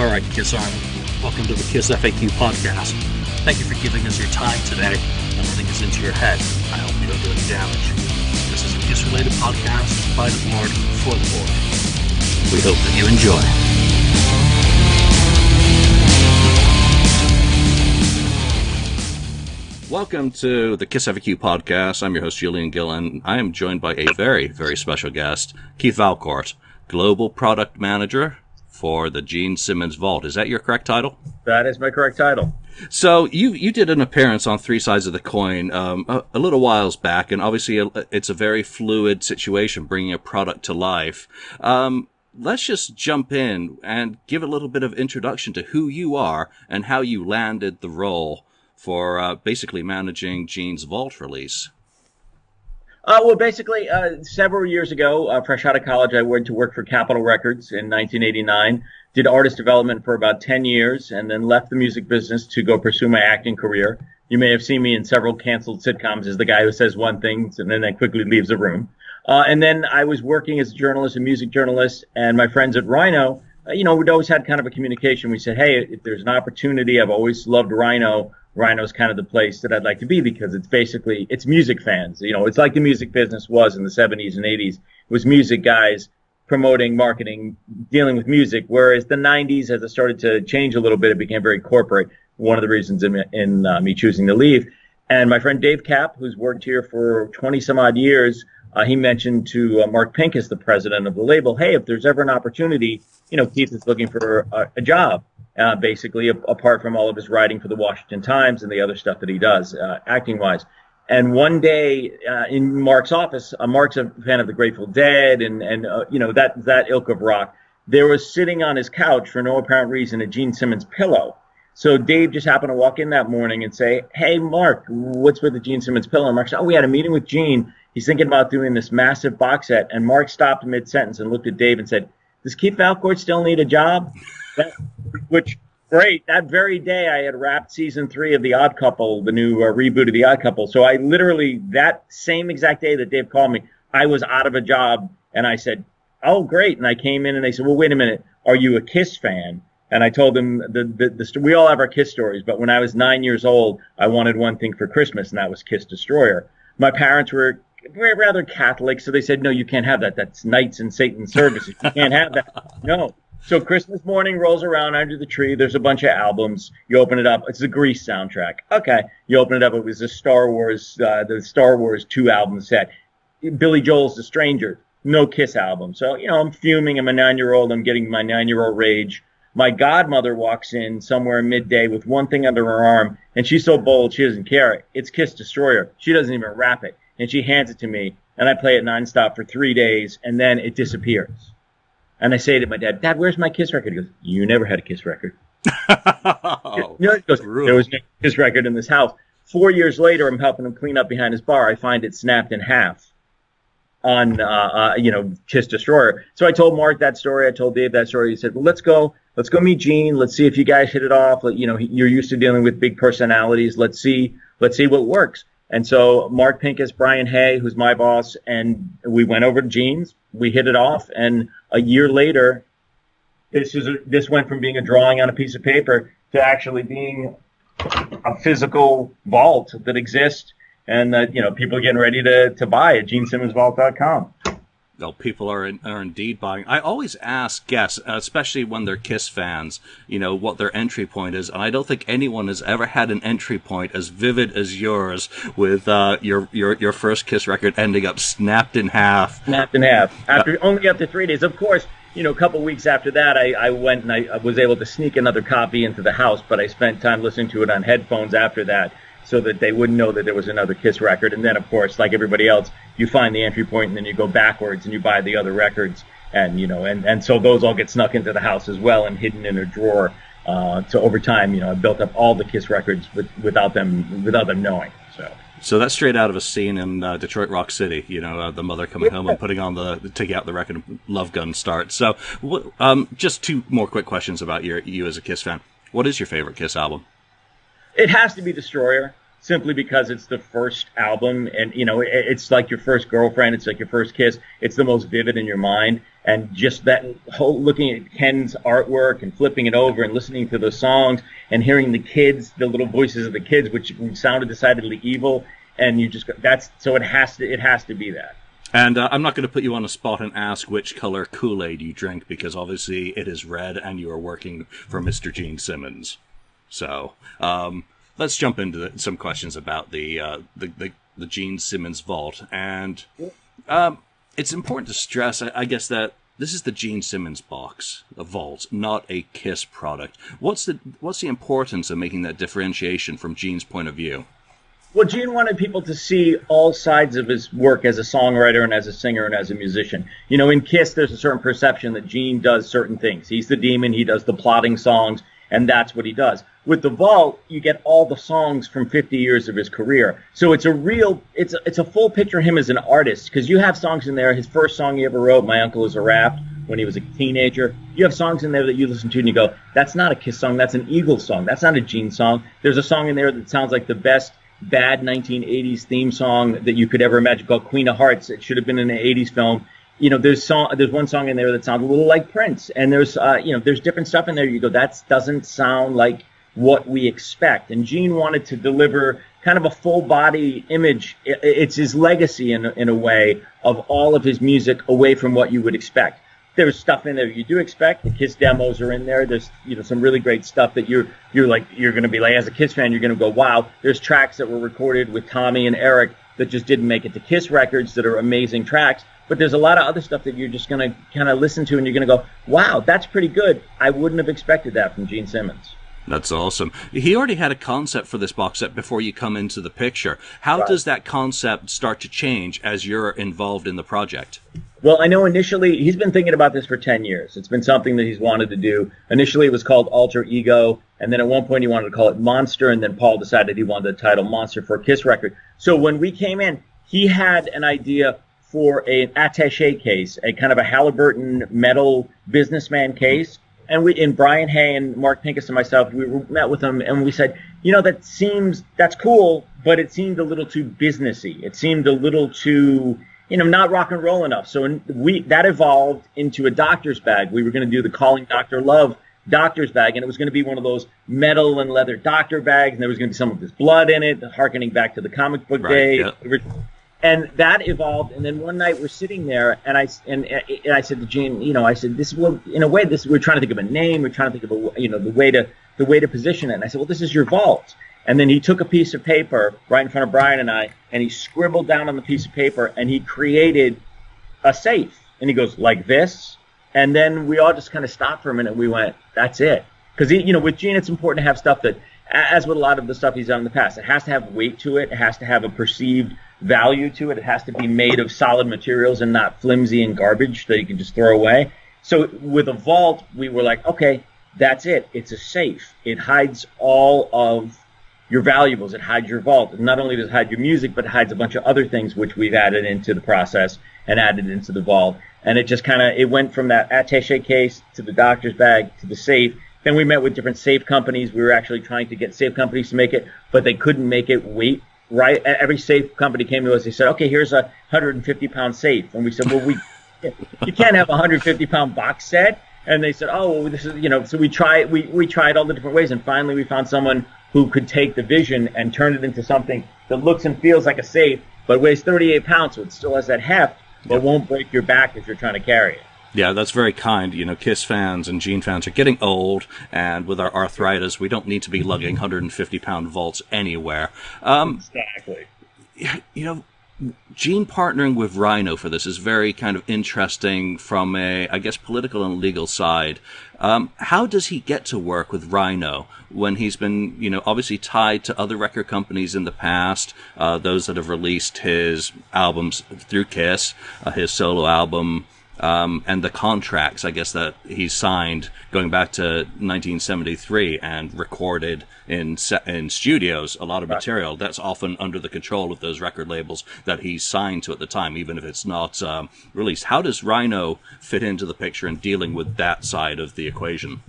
All right, Kiss Army, welcome to the KissFAQ podcast. Thank you for giving us your time today and letting us into your head. I hope we don't do any damage. This is a Kiss-related podcast by the board for the board. We hope that you enjoy. Welcome to the KissFAQ podcast. I'm your host, Julian Gillen. I am joined by a very, very special guest, Keith Valcourt, Global Product Manager for the Gene Simmons Vault. Is that your correct title? That is my correct title. So you did an appearance on Three Sides of the Coin a little whiles back, and obviously it's a very fluid situation bringing a product to life. Let's just jump in and give a little bit of introduction to who you are and how you landed the role for basically managing Gene's Vault release. Well, basically, several years ago, fresh out of college, I went to work for Capitol Records in 1989, did artist development for about 10 years, and then left the music business to go pursue my acting career. You may have seen me in several canceled sitcoms as the guy who says one thing and then quickly leaves the room. And then I was working as a journalist, a music journalist, and my friends at Rhino, we'd always had kind of a communication. We said, hey, if there's an opportunity, I've always loved Rhino. Rhino's kind of the place that I'd like to be because it's music fans. It's like the music business was in the 70s and 80s. It was music guys promoting, marketing, dealing with music. Whereas the 90s, as it started to change a little bit, it became very corporate. One of the reasons in me choosing to leave. And my friend Dave Kapp, who's worked here for 20 some odd years, he mentioned to Mark Pincus, the president of the label, hey, if there's ever an opportunity, Keith is looking for a job. Basically, apart from all of his writing for the Washington Times and the other stuff that he does, acting-wise. And one day in Mark's office, Mark's a fan of the Grateful Dead and that ilk of rock. There was sitting on his couch for no apparent reason a Gene Simmons pillow. So Dave just happened to walk in that morning and say, hey, Mark, what's with the Gene Simmons pillow? And Mark said, we had a meeting with Gene. He's thinking about doing this massive box set. And Mark stopped mid-sentence and looked at Dave and said, does Keith Valcourt still need a job? Which, great. That very day, I had wrapped season 3 of The Odd Couple, the new reboot of The Odd Couple. So I literally, that same exact day that Dave called me, I was out of a job. And I said, oh, great. And I came in and they said, well, wait a minute. Are you a Kiss fan? And I told them, we all have our Kiss stories. But when I was 9 years old, I wanted one thing for Christmas, and that was Kiss Destroyer. My parents were rather Catholic, so they said, no, you can't have that. That's Knights in Satan's services. You can't have that. No. So Christmas morning rolls around under the tree. There's a bunch of albums. You open it up. It's the Grease soundtrack. Okay. You open it up. It was the Star Wars 2 album set. Billy Joel's The Stranger. No Kiss album. So, I'm fuming. I'm a 9-year-old. I'm getting my 9-year-old rage. My godmother walks in somewhere midday with one thing under her arm, and she's so bold she doesn't care. It's Kiss Destroyer. She doesn't even wrap it. And she hands it to me, and I play it nonstop for 3 days, and then it disappears. And I say to my dad, Dad, where's my Kiss record? He goes, you never had a Kiss record. He goes, there was no Kiss record in this house. 4 years later, I'm helping him clean up behind his bar. I find it snapped in half on, Kiss Destroyer. So I told Mark that story. I told Dave that story. He said, well, let's go meet Gene. Let's see if you guys hit it off. You're used to dealing with big personalities. Let's see what works. And so Mark Pincus, Brian Hay, who's my boss, and we went over to Gene's. We hit it off, and a year later, this went from being a drawing on a piece of paper to actually being a physical vault that exists, and that people are getting ready to buy at GeneSimmonsVault.com. Well, people are indeed buying. I always ask guests, especially when they're Kiss fans, what their entry point is. And I don't think anyone has ever had an entry point as vivid as yours, with your first Kiss record ending up snapped in half. Snapped in half. After 3 days. Of course, a couple weeks after that, I went and I was able to sneak another copy into the house, but I spent time listening to it on headphones after that, so that they wouldn't know that there was another Kiss record. And then, of course, like everybody else, you find the entry point and then you go backwards and you buy the other records. And, and so those all get snuck into the house as well and hidden in a drawer. So over time, I built up all the Kiss records without them knowing. So that's straight out of a scene in Detroit Rock City, the mother coming home and taking out the record, Love Gun starts. So just 2 more quick questions about you as a Kiss fan. What is your favorite Kiss album? It has to be Destroyer. simply because it's the first album, and it's like your first girlfriend, it's like your first kiss. It's the most vivid in your mind, and just that whole looking at Ken's artwork and flipping it over and listening to the songs and hearing the kids, the little voices of the kids, which sounded decidedly evil, and you just it has to be that. And I'm not going to put you on the spot and ask which color Kool-Aid you drink, because obviously it is red and you are working for Mr. Gene Simmons. So let's jump into some questions about the Gene Simmons vault. And it's important to stress, I guess, that this is the Gene Simmons box, a vault, not a Kiss product. What's the importance of making that differentiation from Gene's point of view? Well, Gene wanted people to see all sides of his work as a songwriter and as a singer and as a musician. In Kiss, there's a certain perception that Gene does certain things. He's the demon, he does the plotting songs, and that's what he does. With the vault, you get all the songs from 50 years of his career. So it's a full picture of him as an artist, because you have songs in there. His first song he ever wrote, My Uncle Is a Raft, when he was a teenager. You have songs in there that you listen to and you go, that's not a Kiss song, that's an Eagles song, that's not a Gene song. There's a song in there that sounds like the best bad 1980s theme song that you could ever imagine, called Queen of Hearts. It should have been in an 80s film. There's one song in there that sounds a little like Prince, and there's different stuff in there. You go, that doesn't sound like what we expect. And Gene wanted to deliver kind of a full body image. It's his legacy in a way of all of his music away from what you would expect. There's stuff in there you do expect. The Kiss demos are in there. There's some really great stuff that you're going to be like, as a Kiss fan, you're going to go, wow. There's tracks that were recorded with Tommy and Eric that just didn't make it to Kiss records that are amazing tracks. But there's a lot of other stuff that you're just going to kind of listen to and you're going to go, wow, that's pretty good. I wouldn't have expected that from Gene Simmons. That's awesome. He already had a concept for this box set before you come into the picture. How does that concept start to change as you're involved in the project? Well, I know initially he's been thinking about this for 10 years. It's been something that he's wanted to do. Initially, it was called Alter Ego, and then at one point he wanted to call it Monster, and then Paul decided he wanted the title Monster for a Kiss record. So when we came in, he had an idea for an attaché case, a kind of a Halliburton metal businessman case. And Brian Hay and Mark Pincus and myself, we met with him, and we said, that's cool, but it seemed a little too businessy. It seemed a little too, not rock and roll enough. So that evolved into a doctor's bag. We were going to do the Calling Dr. Love doctor's bag, and it was going to be one of those metal and leather doctor bags, and there was going to be some of his blood in it, harkening back to the comic book day. Yeah. And that evolved, and then one night we're sitting there, and I said to Gene, I said, we're trying to think of a name, we're trying to think of the way to position it. And I said, well, this is your vault. And then he took a piece of paper right in front of Brian and I, and he scribbled down on the piece of paper, and he created a safe. And he goes, like this? And then we all just kind of stopped for a minute. We went, that's it. Because, with Gene, it's important to have stuff that, as with a lot of the stuff he's done in the past, it has to have weight to it. It has to have a perceived value to it. It has to be made of solid materials and not flimsy and garbage that you can just throw away. So with a vault, we were like, okay, that's it. It's a safe. It hides all of your valuables. It hides your vault. And not only does it hide your music, but it hides a bunch of other things which we've added into the process and added into the vault. And it just it went from that attaché case to the doctor's bag to the safe. Then we met with different safe companies. We were actually trying to get safe companies to make it, but they couldn't make it weight right. Every safe company came to us. They said, okay, here's a 150-pound safe. And we said, well, you can't have a 150-pound box set. And they said, oh, well, this is, so we tried all the different ways. And finally we found someone who could take the vision and turn it into something that looks and feels like a safe, but weighs 38 pounds. So it still has that heft, but won't break your back as you're trying to carry it. Yeah, that's very kind. Kiss fans and Gene fans are getting old, and with our arthritis, we don't need to be lugging 150-pound vaults anywhere. Exactly. Gene partnering with Rhino for this is very kind of interesting from a, I guess, political and legal side. How does he get to work with Rhino when he's been, obviously tied to other record companies in the past, those that have released his albums through Kiss, his solo album, and the contracts, I guess, that he signed going back to 1973 and recorded in studios, a lot of material that's often under the control of those record labels that he signed to at the time, even if it's not released. How does Rhino fit into the picture in dealing with that side of the equation?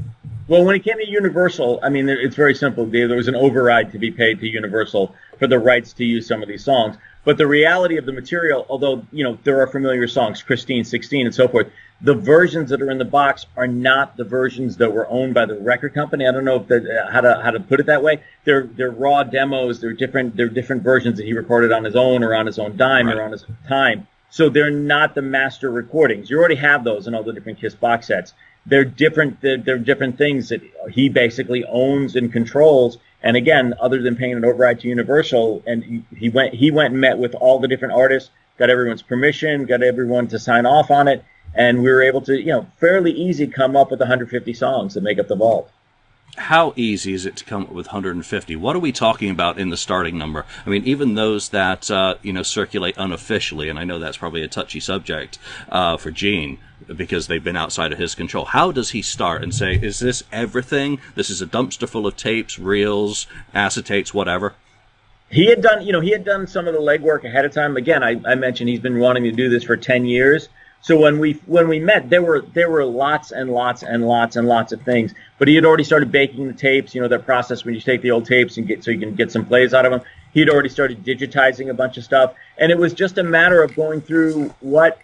Well, when it came to Universal, I mean, it's very simple. There was an override to be paid to Universal for the rights to use some of these songs. But the reality of the material, although, you know, there are familiar songs, Christine, 16, and so forth, the versions that are in the box are not the versions that were owned by the record company. I don't know if how to put it that way. They're raw demos. They're different versions that he recorded on his own or on his own dime or on his own time. So they're not the master recordings. You already have those in all the different Kiss box sets. They're different. They're different things that he basically owns and controls. And again, other than paying an override to Universal, and he went and met with all the different artists, got everyone's permission, got everyone to sign off on it, and we were able to, you know, fairly easy come up with 150 songs that make up the vault. How easy is it to come up with 150? What are we talking about in the starting number? I mean, even those that circulate unofficially, and I know that's probably a touchy subject for Gene because they've been outside of his control. How does he start and say, is this everything? This is a dumpster full of tapes, reels, acetates, whatever? He had done some of the legwork ahead of time. Again, I mentioned he's been wanting to do this for 10 years. So when we met, there were lots and lots and lots and lots of things. But he had already started baking the tapes. You know, that process when you take the old tapes and so you can get some plays out of them. He had already started digitizing a bunch of stuff, and it was just a matter of going through what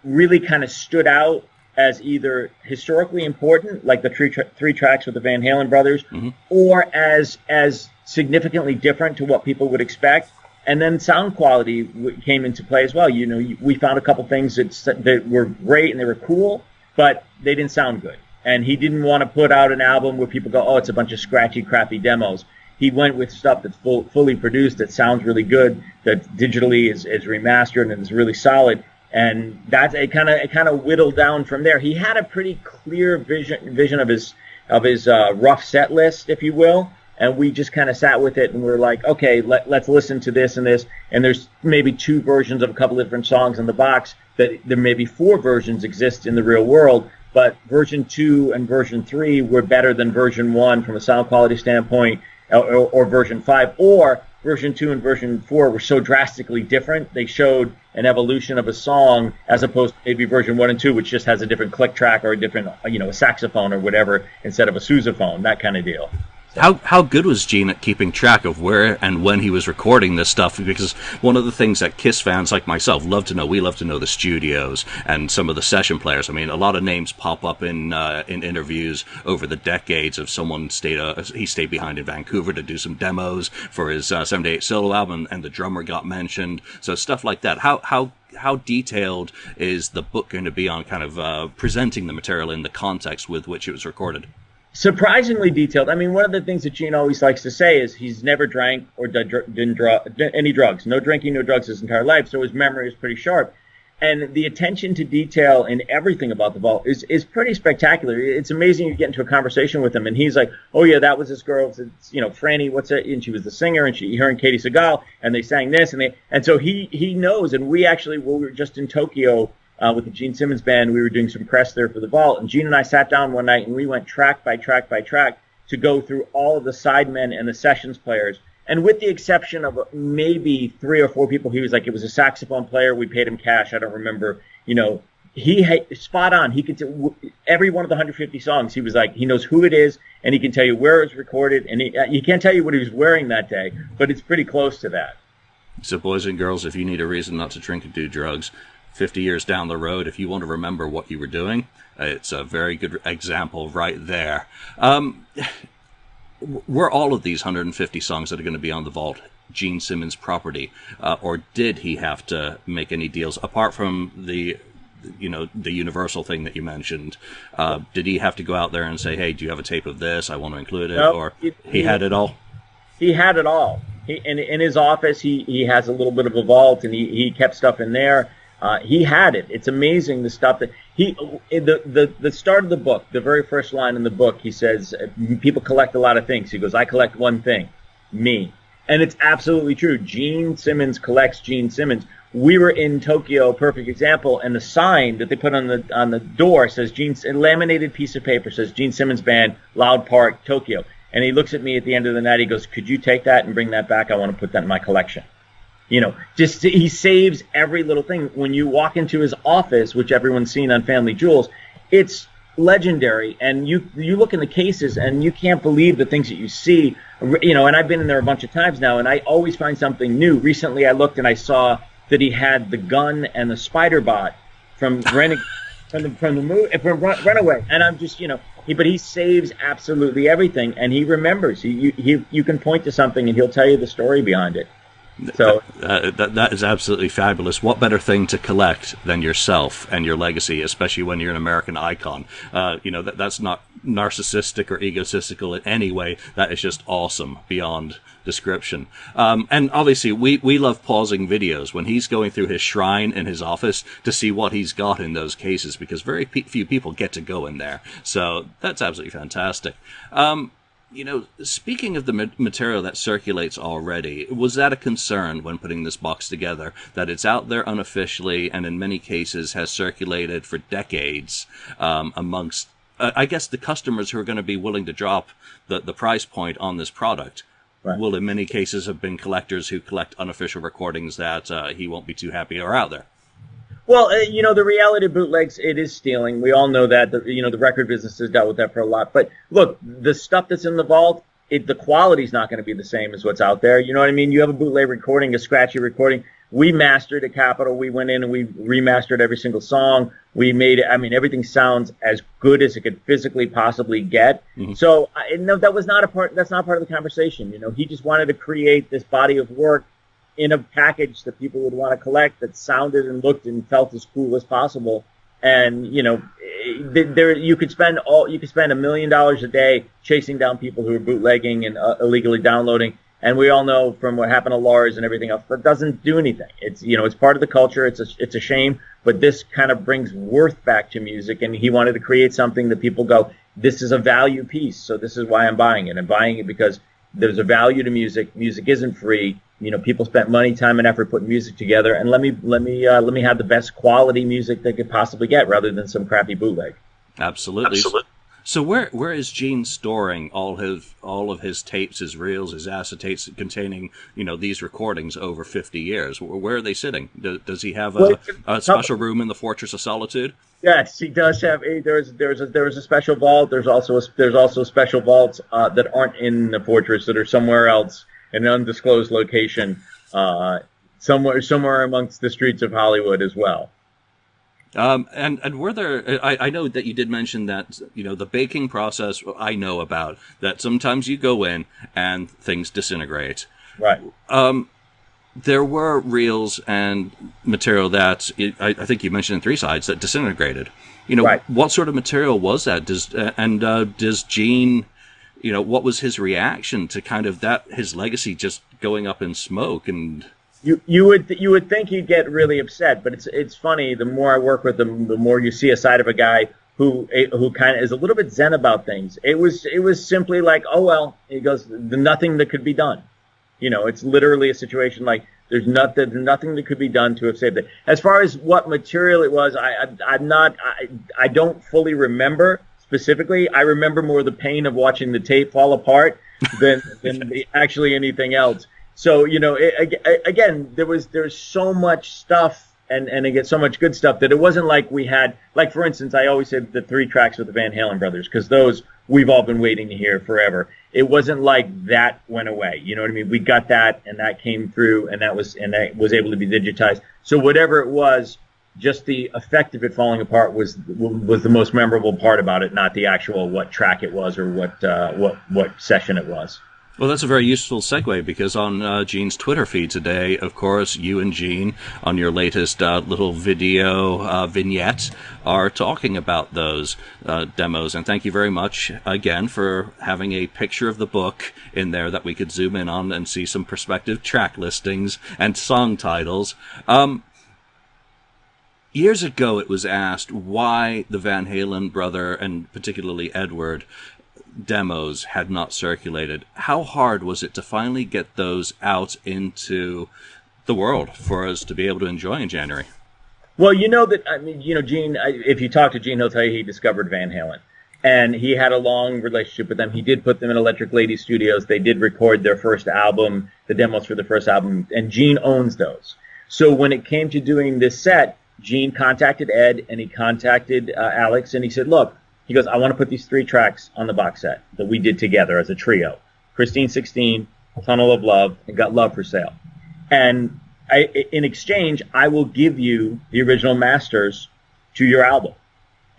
really kind of stood out as either historically important, like the three tracks with the Van Halen brothers, or as significantly different to what people would expect. And then sound quality came into play as well. You know, we found a couple things that were great and they were cool, but they didn't sound good. And he didn't want to put out an album where people go, oh, it's a bunch of scratchy, crappy demos. He went with stuff that's fully produced, that sounds really good, that digitally is remastered and is really solid. And that's it. Kind of whittled down from there. He had a pretty clear vision of his rough set list, if you will. And we just kind of sat with it, and we're like, okay, let's listen to this and this. And there's maybe 2 versions of a couple of different songs in the box. That there may be 4 versions exist in the real world, but version 2 and version 3 were better than version 1 from a sound quality standpoint, or version 5, or version 2 and version 4 were so drastically different. They showed an evolution of a song as opposed to maybe version 1 and 2, which just has a different click track or a different, a saxophone or whatever instead of a sousaphone, that kind of deal. How good was Gene at keeping track of where and when he was recording this stuff? Because one of the things that Kiss fans like myself love to know, we love to know the studios and some of the session players. I mean, a lot of names pop up in interviews over the decades of someone he stayed behind in Vancouver to do some demos for his 78 solo album, and the drummer got mentioned. So stuff like that. How detailed is the book going to be on kind of presenting the material in the context with which it was recorded? Surprisingly detailed. I mean, one of the things that Gene always likes to say is he's never drank or didn't any drugs. No drinking, no drugs his entire life, so his memory is pretty sharp. And the attention to detail in everything about the vault is pretty spectacular. It's amazing. You get into a conversation with him, and he's like, oh, yeah, that was this girl, Franny, what's that? And she was the singer, and her and Katie Segal, and they sang this. And so he knows, and we were just in Tokyo, with the Gene Simmons band, we were doing some press there for the vault, and Gene and I sat down one night and we went track by track by track to go through all of the sidemen and the sessions players. And with the exception of maybe 3 or 4 people, he was like, it was a saxophone player, we paid him cash, I don't remember, spot on. He could every one of the 150 songs, he was like, he knows who it is, and he can tell you where it was recorded, and he can't tell you what he was wearing that day, but it's pretty close to that. So boys and girls, if you need a reason not to drink and do drugs, 50 years down the road, if you want to remember what you were doing, it's a very good example right there. Were all of these 150 songs that are going to be on the vault Gene Simmons property, or did he have to make any deals apart from the Universal thing that you mentioned? Did he have to go out there and say, hey, do you have a tape of this? I want to include it. Nope, or he had it all? He had it all. In his office, he has a little bit of a vault, and he kept stuff in there. He had it. It's amazing the stuff that the start of the book, the very first line in the book, he says, people collect a lot of things. He goes, I collect one thing, me. And it's absolutely true. Gene Simmons collects Gene Simmons. We were in Tokyo, perfect example, and the sign that they put on the door says a laminated piece of paper says Gene Simmons Band, Loud Park, Tokyo. And he looks at me at the end of the night, he goes, could you take that and bring that back? I want to put that in my collection. He saves every little thing. When you walk into his office, which everyone's seen on Family Jewels, it's legendary. And you look in the cases and you can't believe the things that you see. You know, and I've been in there a bunch of times now, and I always find something new. Recently, I looked and I saw that he had the gun and the spider bot from Runaway, and I'm just, you know, but he saves absolutely everything, and he remembers. You can point to something, and he'll tell you the story behind it. So that is absolutely fabulous. What better thing to collect than yourself and your legacy, especially when you're an American icon? You know, that's not narcissistic or egotistical in any way. That is just awesome beyond description. And obviously, we love pausing videos when he's going through his shrine in his office to see what he's got in those cases, because very few people get to go in there. So that's absolutely fantastic. You know, speaking of the material that circulates already, was that a concern when putting this box together, that it's out there unofficially and in many cases has circulated for decades amongst, I guess, the customers who are going to be willing to drop the price point on this product? Right. Will in many cases have been collectors who collect unofficial recordings that he won't be too happy are out there? Well, you know, the reality of bootlegs, it is stealing. We all know that. You know, the record business has dealt with that for a lot. But look, the stuff that's in the vault, the quality's not going to be the same as what's out there. You know what I mean? You have a bootleg recording, a scratchy recording. We mastered at Capitol. We went in and we remastered every single song. We made it. I mean, everything sounds as good as it could physically possibly get. Mm-hmm. So, no, that was not a part. That's not part of the conversation. You know, he just wanted to create this body of work in a package that people would want to collect, that sounded and looked and felt as cool as possible. And, you know, you could spend $1 million a day chasing down people who are bootlegging and illegally downloading. And we all know from what happened to Lars and everything else, that doesn't do anything. It's, you know, it's part of the culture. It's a shame, but this kind of brings worth back to music. And he wanted to create something that people go, this is a value piece, so this is why I'm buying it. I'm buying it because there's a value to music. Music isn't free. You know, people spent money, time, and effort putting music together, and let me have the best quality music they could possibly get, rather than some crappy bootleg. Absolutely. So where is Gene storing all of his tapes, his reels, his acetates containing, you know, these recordings over 50 years? Where are they sitting? Does he have a special room in the Fortress of Solitude? Yes, he does have there's a special vault. There's also special vaults that aren't in the fortress, that are somewhere else in an undisclosed location, somewhere amongst the streets of Hollywood as well. And were there, I know that you did mention that, you know, the baking process I know about, that sometimes you go in and things disintegrate. Right. There were reels and material that I think you mentioned in Three Sides that disintegrated. You know, right. What sort of material was that? Does Gene, you know, what was his reaction to kind of that, his legacy just going up in smoke? And you would think he'd get really upset, but it's funny. The more I work with him, the more you see a side of a guy who kind of is a little bit zen about things. It was simply like, oh well, he goes, nothing that could be done. You know, it's literally a situation like there's nothing that could be done to have saved it. As far as what material it was, I don't fully remember specifically. I remember more the pain of watching the tape fall apart than actually anything else. So, you know, again, there's so much stuff and again, so much good stuff that it wasn't like we had, like, for instance, I always said the 3 tracks with the Van Halen brothers, because those we've all been waiting to hear forever. It wasn't like that went away. You know what I mean? We got that, and that came through, and that was able to be digitized. So whatever it was, just the effect of it falling apart was the most memorable part about it, not the actual what track it was or what session it was. Well, that's a very useful segue, because on Gene's Twitter feed today, of course, you and Gene, on your latest little video vignette, are talking about those demos. And thank you very much, again, for having a picture of the book in there that we could zoom in on and see some prospective track listings and song titles. Years ago, it was asked why the Van Halen brother, and particularly Edward, demos had not circulated. How hard was it to finally get those out into the world for us to be able to enjoy in January? Well, you know that, I mean, you know, Gene, if you talk to Gene, he'll tell you he discovered Van Halen. And he had a long relationship with them. He did put them in Electric Lady Studios. They did record their first album, the demos for the first album, and Gene owns those. So when it came to doing this set, Gene contacted Ed and he contacted Alex, and he said, look, He goes, I want to put these 3 tracks on the box set that we did together as a trio. Christine 16, Tunnel of Love, and Got Love for Sale. And in exchange, I will give you the original masters to your album.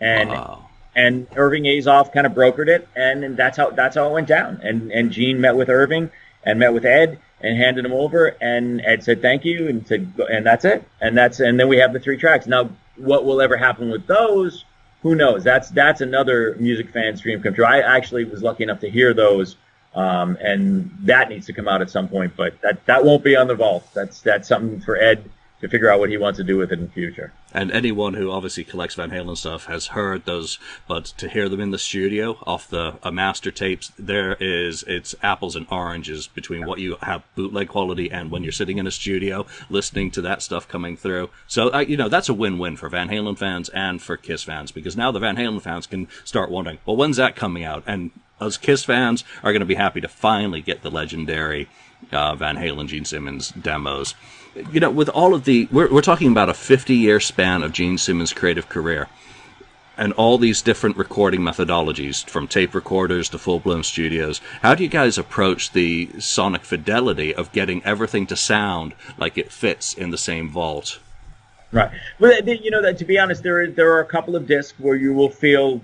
And Wow. and Irving Azoff kind of brokered it, and that's how it went down. And Gene met with Irving and met with Ed and handed him over, and Ed said thank you and said, and that's it. And then we have the 3 tracks. Now, what will ever happen with those? Who knows? That's another music fan's dream come true. I actually was lucky enough to hear those. And that needs to come out at some point, but that won't be on the vault. That's something for Ed to figure out what he wants to do with it in the future. And anyone who obviously collects Van Halen stuff has heard those, but to hear them in the studio off a master tapes, it's apples and oranges between what you have bootleg quality and when you're sitting in a studio listening to that stuff coming through. So, that's a win-win for Van Halen fans and for Kiss fans, because now the Van Halen fans can start wondering, well, when's that coming out? And us Kiss fans are going to be happy to finally get the legendary Van Halen, Gene Simmons demos. With all of we're talking about a 50-year span of Gene Simmons' creative career, and all these different recording methodologies, from tape recorders to full-blown studios. How do you guys approach the sonic fidelity of getting everything to sound like it fits in the same vault? Right. Well, that to be honest, there are a couple of discs where it will feel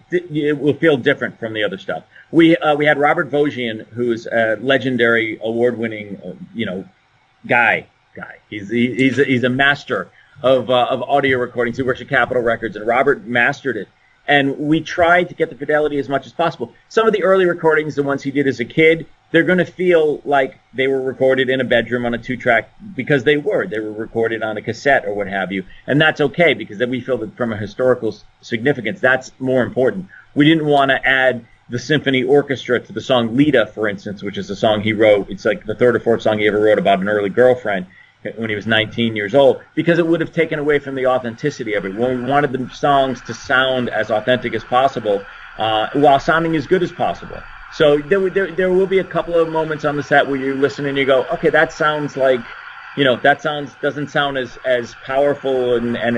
different from the other stuff. We had Robert Vosgian, who's a legendary, award-winning, guy. He's a master of audio recordings. He works at Capitol Records, and Robert mastered it. And we tried to get the fidelity as much as possible. Some of the early recordings, the ones he did as a kid, they're going to feel like they were recorded in a bedroom on a 2-track, because they were recorded on a cassette or what have you. And that's okay, because then we feel that from a historical significance, that's more important. We didn't want to add the symphony orchestra to the song Lita, for instance, which is a song he wrote. It's like the 3rd or 4th song he ever wrote about an early girlfriend when he was 19 years old, because it would have taken away from the authenticity of it. We wanted the songs to sound as authentic as possible, while sounding as good as possible. So there will be a couple of moments on the set where you listen and you go, okay, that sounds like, doesn't sound as powerful and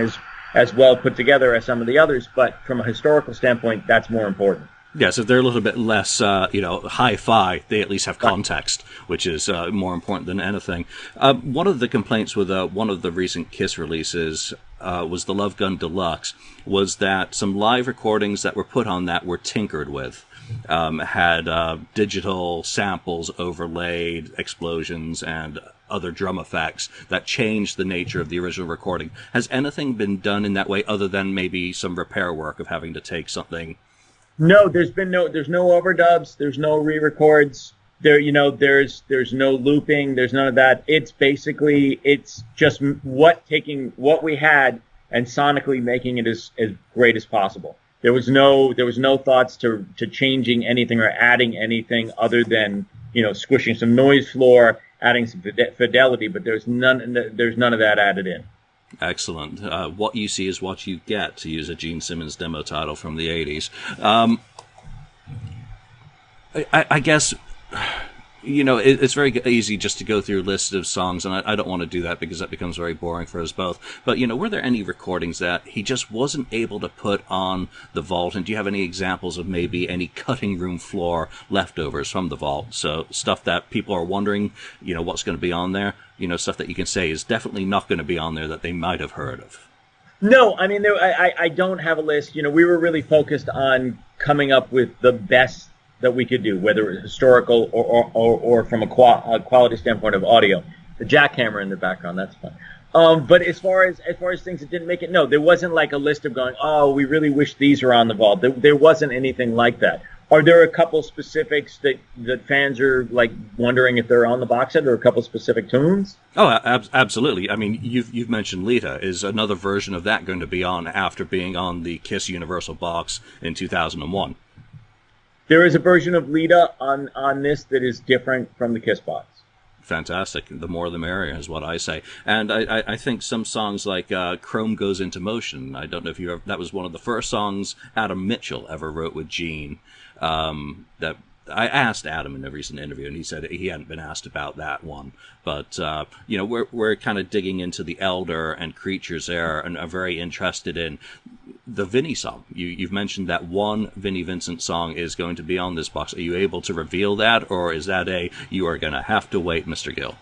as well put together as some of the others, but from a historical standpoint, that's more important. Yes, if they're a little bit less, hi-fi, they at least have context, which is more important than anything. One of the complaints with one of the recent Kiss releases was the Love Gun Deluxe, was that some live recordings that were put on that were tinkered with. Had digital samples overlaid, explosions, and other drum effects that changed the nature of the original recording. Has anything been done in that way, other than maybe some repair work of having to take something? No, there's no overdubs, there's no re-records, there's no looping, there's none of that. It's just taking what we had and sonically making it as great as possible. There was no thoughts to changing anything or adding anything other than, squishing some noise floor, adding some fidelity, but there's none of that added in. Excellent. What you see is what you get, to use a Gene Simmons demo title from the 80s. I guess, it's very easy just to go through a list of songs, and I don't want to do that because that becomes very boring for us both. But, were there any recordings that he just wasn't able to put on the vault? And do you have any examples of maybe any cutting room floor leftovers from the vault? So stuff that people are wondering, what's going to be on there? Stuff that you can say is definitely not going to be on there that they might have heard of. No, I mean, I don't have a list. We were really focused on coming up with the best that we could do, whether it was historical or from a quality standpoint of audio. The jackhammer in the background, that's fun. But as far as things that didn't make it, no, there wasn't like a list of going, oh, we really wish these were on the vault. There wasn't anything like that. Are there a couple specifics that fans are like wondering if they're on the box set, or a couple specific tunes? Oh, absolutely. I mean, you've mentioned Lita. Is another version of that going to be on after being on the Kiss Universal box in 2001? There is a version of Lita on this that is different from the Kiss box. Fantastic. The more the merrier is what I say. And I think some songs like Chrome Goes Into Motion, I don't know if that was one of the first songs Adam Mitchell ever wrote with Gene, that I asked Adam in a recent interview, and he said he hadn't been asked about that one. But we're kind of digging into the Elder and Creatures there, and are very interested in the Vinnie song. You've mentioned that one Vinnie Vincent song is going to be on this box. Are you able to reveal that, or is that you are going to have to wait, Mr. Gill?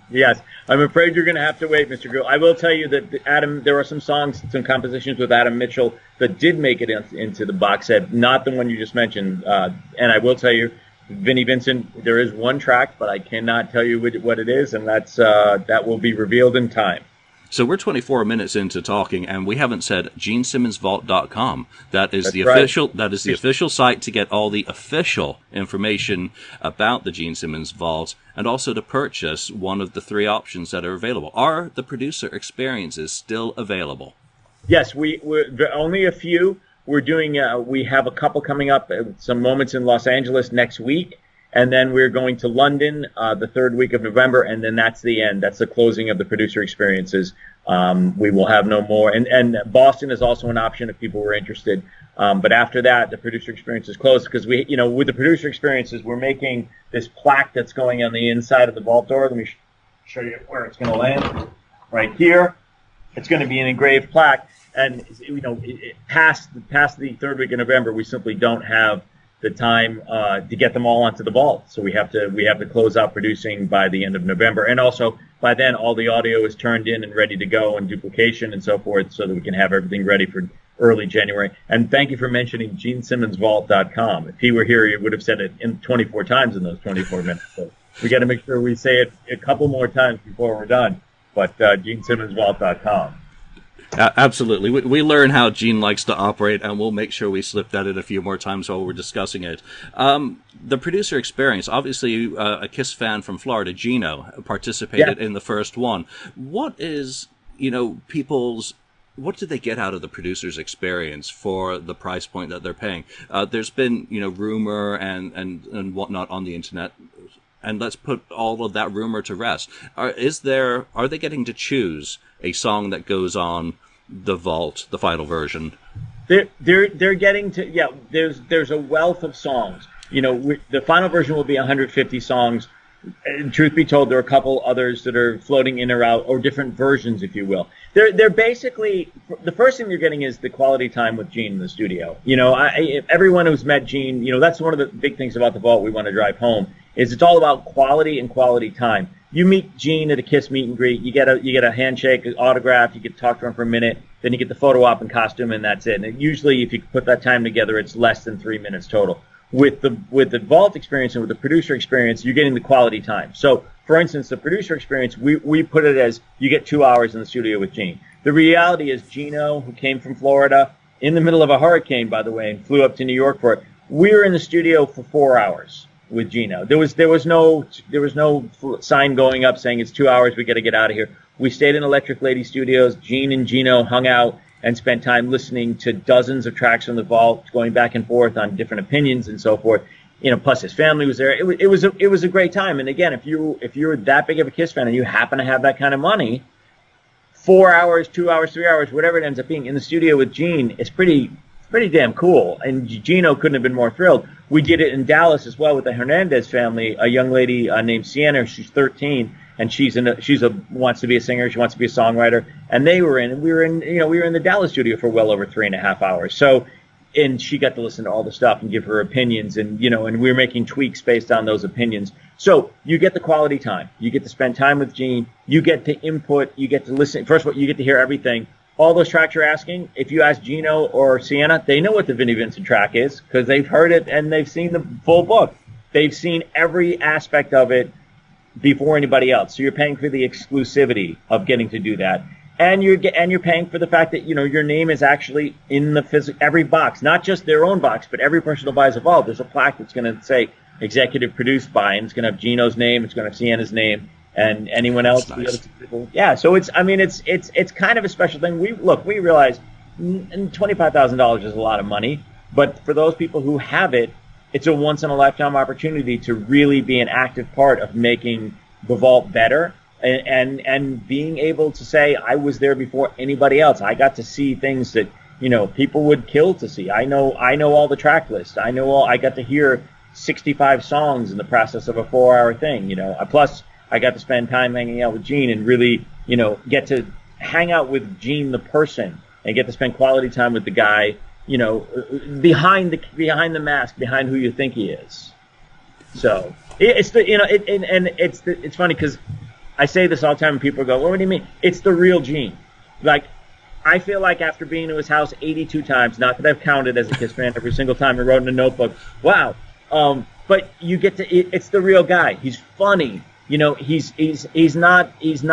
Yes, I'm afraid you're going to have to wait, Mr. Gill. I will tell you that there are some songs, some compositions with Adam Mitchell that did make it into the box set, not the one you just mentioned. And I will tell you, Vinnie Vincent, there is one track, but I cannot tell you what it is, and that will be revealed in time. So we're 24 minutes into talking, and we haven't said GeneSimmonsVault.com. That is That's the right. official site to get all the official information about the Gene Simmons Vault, and also to purchase one of the 3 options that are available. Are the producer experiences still available? Yes, we're only a few. We're doing. We have a couple coming up. Some moments in Los Angeles next week. And then we're going to London the 3rd week of November, and then that's the end. That's the closing of the producer experiences. We will have no more. And Boston is also an option if people were interested. But after that, the producer experience is closed because with the producer experiences, we're making this plaque that's going on the inside of the vault door. Let me show you where it's going to land. Right here. It's going to be an engraved plaque. And, past the 3rd week of November, we simply don't have the time to get them all onto the vault, so we have to close out producing by the end of November, and also by then all the audio is turned in and ready to go, and duplication and so forth, so that we can have everything ready for early January. And thank you for mentioning GeneSimmonsVault.com. If he were here, he would have said it in 24 times in those 24 minutes. So we got to make sure we say it a couple more times before we're done. But GeneSimmonsVault.com. Absolutely. We learn how Gene likes to operate, and we'll make sure we slip that in a few more times while we're discussing it. The producer experience, obviously a KISS fan from Florida, Gino, participated in the first one. What is, what did they get out of the producer's experience for the price point that they're paying? There's been, rumor and whatnot on the internet, and let's put all of that rumor to rest. Are they getting to choose a song that goes on the vault, the final version? They're getting to, there's a wealth of songs. The final version will be 150 songs. And truth be told, there are a couple others that are floating in or out, or different versions, if you will. They're basically, the first thing you're getting is the quality time with Gene in the studio. Everyone who's met Gene, that's one of the big things about the vault we want to drive home, is it's all about quality and quality time. You meet Gene at a KISS meet and greet, you get a handshake, an autograph, you get to talk to him for a minute, then you get the photo op and costume, and that's it. And usually, if you put that time together, it's less than 3 minutes total. With the vault experience and with the producer experience, you're getting the quality time. So, for instance, the producer experience, we put it as you get 2 hours in the studio with Gene. The reality is Gino, who came from Florida, in the middle of a hurricane, by the way, and flew up to New York for it, we were in the studio for 4 hours with Gino. There was no sign going up saying it's 2 hours, we got to get out of here. We stayed in Electric Lady Studios. Gene and Gino hung out and spent time listening to dozens of tracks from the vault, going back and forth on different opinions and so forth. Plus his family was there. It was a great time. And again, if you're that big of a KISS fan and you happen to have that kind of money, 4 hours, 2 hours, 3 hours, whatever it ends up being in the studio with Gene, it's pretty damn cool. And Gino couldn't have been more thrilled. We did it in Dallas as well with the Hernandez family, a young lady named Sienna. She's 13. And she wants to be a singer. She wants to be a songwriter. And we were in the Dallas studio for well over 3.5 hours. So, and she got to listen to all the stuff and give her opinions, and and we were making tweaks based on those opinions. So you get the quality time. You get to spend time with Gene. You get to input. You get to listen. First of all, you get to hear everything. All those tracks you're asking, if you ask Gino or Sienna, they know what the Vinnie Vincent track is because they've heard it and they've seen the full book. They've seen every aspect of it before anybody else. So you're paying for the exclusivity of getting to do that. And you're paying for the fact that, your name is actually in the every box, not just their own box, but every person who buys a vault. There's a plaque that's going to say executive produced by, and it's going to have Gino's name, it's going to have Sienna's name, and anyone else. Nice. Yeah. So it's kind of a special thing. We realize $25,000 is a lot of money, but for those people who have it, it's a once-in-a-lifetime opportunity to really be an active part of making the vault better and being able to say, I was there before anybody else. I got to see things that, people would kill to see. I know all the track lists. I got to hear 65 songs in the process of a 4-hour thing. Plus I got to spend time hanging out with Gene and really, get to hang out with Gene the person and get to spend quality time with the guy, behind the mask, behind who you think he is. So it's it's funny because I say this all the time and people go, well, what do you mean? It's the real Gene. Like, I feel like after being to his house 82 times, not that I've counted as a Kiss fan every single time I wrote in a notebook, wow. But you get to, it's the real guy. He's funny. He's not, he's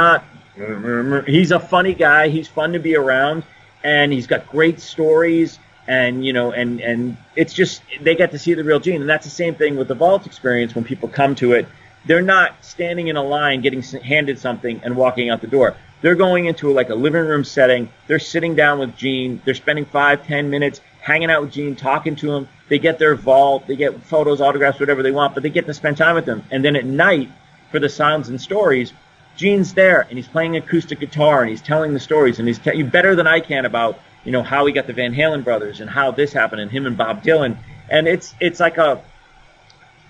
a funny guy. He's fun to be around, and he's got great stories. And, and it's just, they get to see the real Gene. And that's the same thing with the Vault experience. When people come to it, they're not standing in a line, getting handed something and walking out the door. They're going into like a living room setting. They're sitting down with Gene. They're spending 5-10 minutes hanging out with Gene, talking to him. They get their Vault. They get photos, autographs, whatever they want, but they get to spend time with them. And then at night, for the sounds and stories, Gene's there, and he's playing acoustic guitar, and he's telling the stories, and he's you better than I can about, how he got the Van Halen brothers and how this happened, and him and Bob Dylan. And it's like I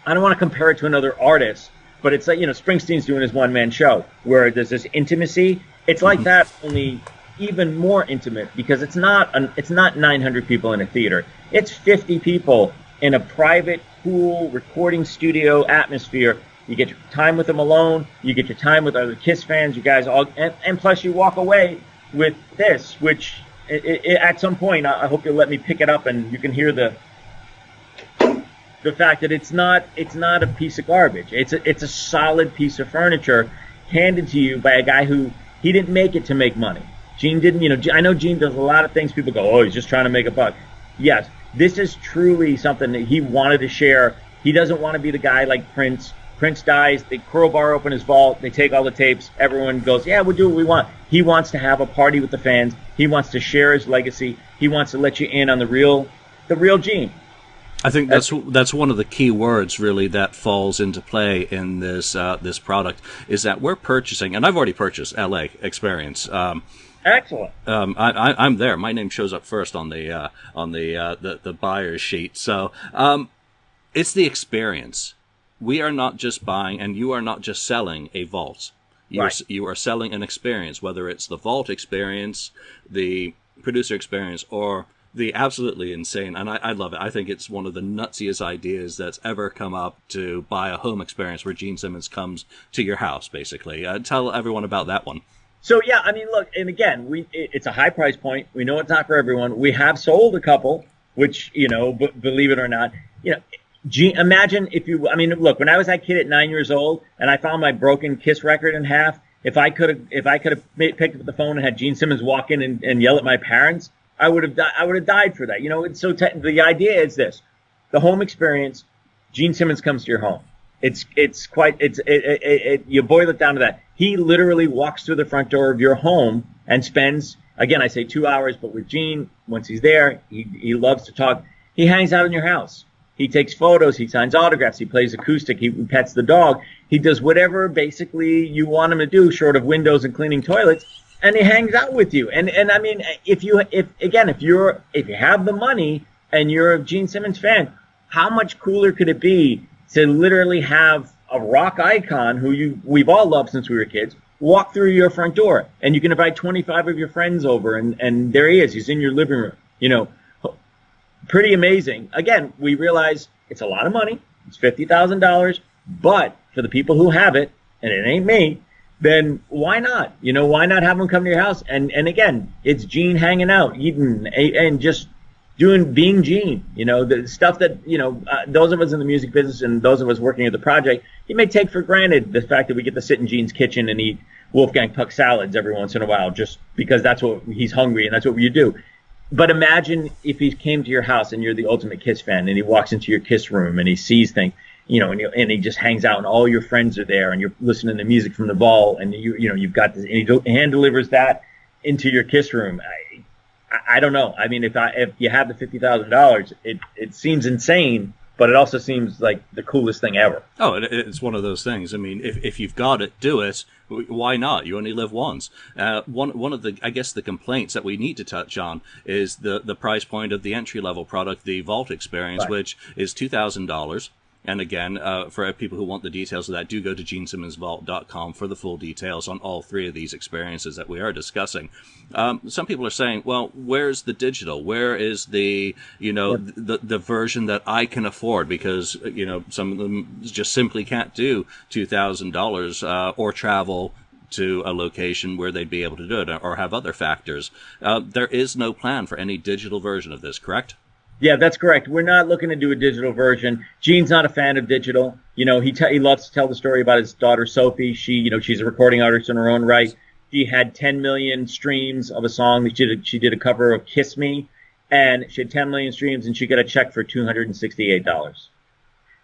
don't want to compare it to another artist, but it's like, Springsteen's doing his one-man show where there's this intimacy. It's like that, only even more intimate, because it's not 900 people in a theater. It's 50 people in a private, cool recording studio atmosphere. You get your time with them alone. You get your time with other Kiss fans. You guys all, and plus you walk away with this, which at some point I hope you'll let me pick it up and you can hear the fact that it's not a piece of garbage. It's a solid piece of furniture handed to you by a guy who, he didn't make it to make money. Gene didn't, I know Gene does a lot of things. People go, oh, he's just trying to make a buck. Yes, this is truly something that he wanted to share. He doesn't want to be the guy like Prince. Prince dies, they crowbar open his vault, they take all the tapes, everyone goes, yeah, we'll do what we want. He wants to have a party with the fans. He wants to share his legacy. He wants to let you in on the real Gene. I think that's one of the key words really that falls into play in this this product, is that we're purchasing, and I've already purchased LA Experience. Excellent. I'm there. My name shows up first on the buyer's sheet. So it's the experience. We are not just buying, and you are not just selling a vault. You are selling an experience, whether it's the vault experience, the producer experience, or the absolutely insane, and I love it. I think it's one of the nutsiest ideas that's ever come up, to buy a home experience where Gene Simmons comes to your house, basically. Tell everyone about that one. So, yeah, I mean, look, and again, it's a high price point. We know it's not for everyone. We have sold a couple, which, believe it or not, Gene, imagine if you, I mean, look, when I was that kid at 9 years old and I found my broken Kiss record in half, if I could have picked up the phone and had Gene Simmons walk in and yell at my parents, I would have died for that. So the idea is this: the home experience. Gene Simmons comes to your home. You boil it down to that. He literally walks through the front door of your home and spends, again, I say 2 hours, but with Gene, once he's there, he loves to talk. He hangs out in your house. He takes photos, he signs autographs, he plays acoustic, he pets the dog. He does whatever basically you want him to do, short of windows and cleaning toilets, and he hangs out with you. And I mean, if you have the money and you're a Gene Simmons fan, how much cooler could it be to literally have a rock icon who we've all loved since we were kids walk through your front door, and you can invite 25 of your friends over, and there he is, he's in your living room, Pretty amazing. Again, we realize it's a lot of money. It's $50,000. But for the people who have it, and it ain't me, then why not? Why not have them come to your house? And again, it's Gene hanging out, eating, and just being Gene. The stuff that, those of us in the music business and those of us working at the project, you may take for granted the fact that we get to sit in Gene's kitchen and eat Wolfgang Puck salads every once in a while, just because that's what he's hungry and that's what you do. But imagine if he came to your house and you're the ultimate Kiss fan, and he walks into your Kiss room and he sees things, and he just hangs out and all your friends are there and you're listening to music from the vault, and you've got this, and he hand delivers that into your Kiss room. I don't know. I mean, if you have the $50,000, it seems insane, but it also seems like the coolest thing ever. Oh, it's one of those things. I mean, if you've got it, do it. Why not? You only live once. One of the, I guess, the complaints that we need to touch on is the price point of the entry-level product, the Vault Experience, right, which is $2,000. And again, for people who want the details of that, do go to genesimmonsvault.com for the full details on all three of these experiences that we are discussing. Some people are saying, well, where's the digital? Where is the, the version that I can afford? Because, some of them just simply can't do $2,000 or travel to a location where they'd be able to do it, or have other factors. There is no plan for any digital version of this, correct? Yeah, that's correct. We're not looking to do a digital version. Gene's not a fan of digital. He loves to tell the story about his daughter Sophie. She's a recording artist in her own right. She had 10 million streams of a song that she did a cover of "Kiss Me," and she had 10 million streams, and she got a check for $268.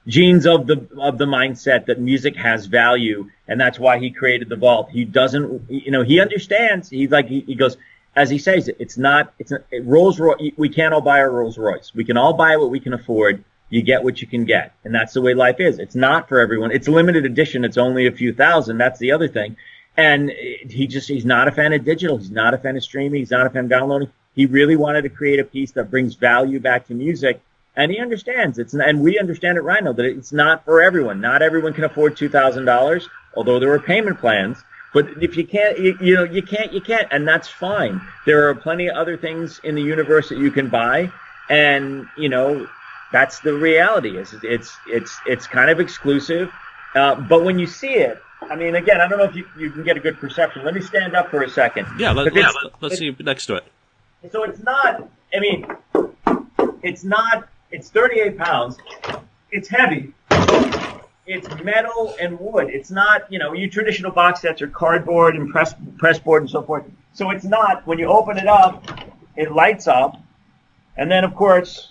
Gene's of the mindset that music has value, and that's why he created the vault. He doesn't, he understands. He's like, he goes, as he says it, it's not Rolls Royce. We can't all buy a Rolls Royce. We can all buy what we can afford. You get what you can get. And that's the way life is. It's not for everyone. It's a limited edition. It's only a few thousand. That's the other thing. And he's not a fan of digital. He's not a fan of streaming. He's not a fan of downloading. He really wanted to create a piece that brings value back to music. And he understands and we understand at Rhino that it's not for everyone. Not everyone can afford $2,000, although there are payment plans. But if you can't, you can't, and that's fine. There are plenty of other things in the universe that you can buy, and that's the reality. It's kind of exclusive, but when you see it, I mean, again, I don't know if you can get a good perception. Let me stand up for a second. Yeah, let's see next to it. So it's not. I mean, it's not. It's 38 pounds. It's heavy. It's metal and wood. It's not, your traditional box sets are cardboard and pressboard and so forth. So it's not, when you open it up, it lights up. And then, of course,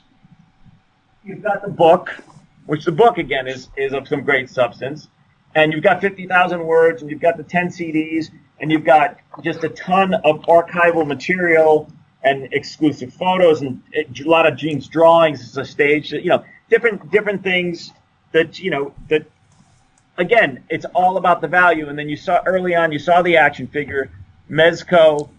you've got the book, which the book, again, is of some great substance. And you've got 50,000 words, and you've got the 10 CDs, and you've got just a ton of archival material and exclusive photos and a lot of Gene's drawings. It's a stage, different things. That again, it's all about the value. And then you saw the action figure. Mezco,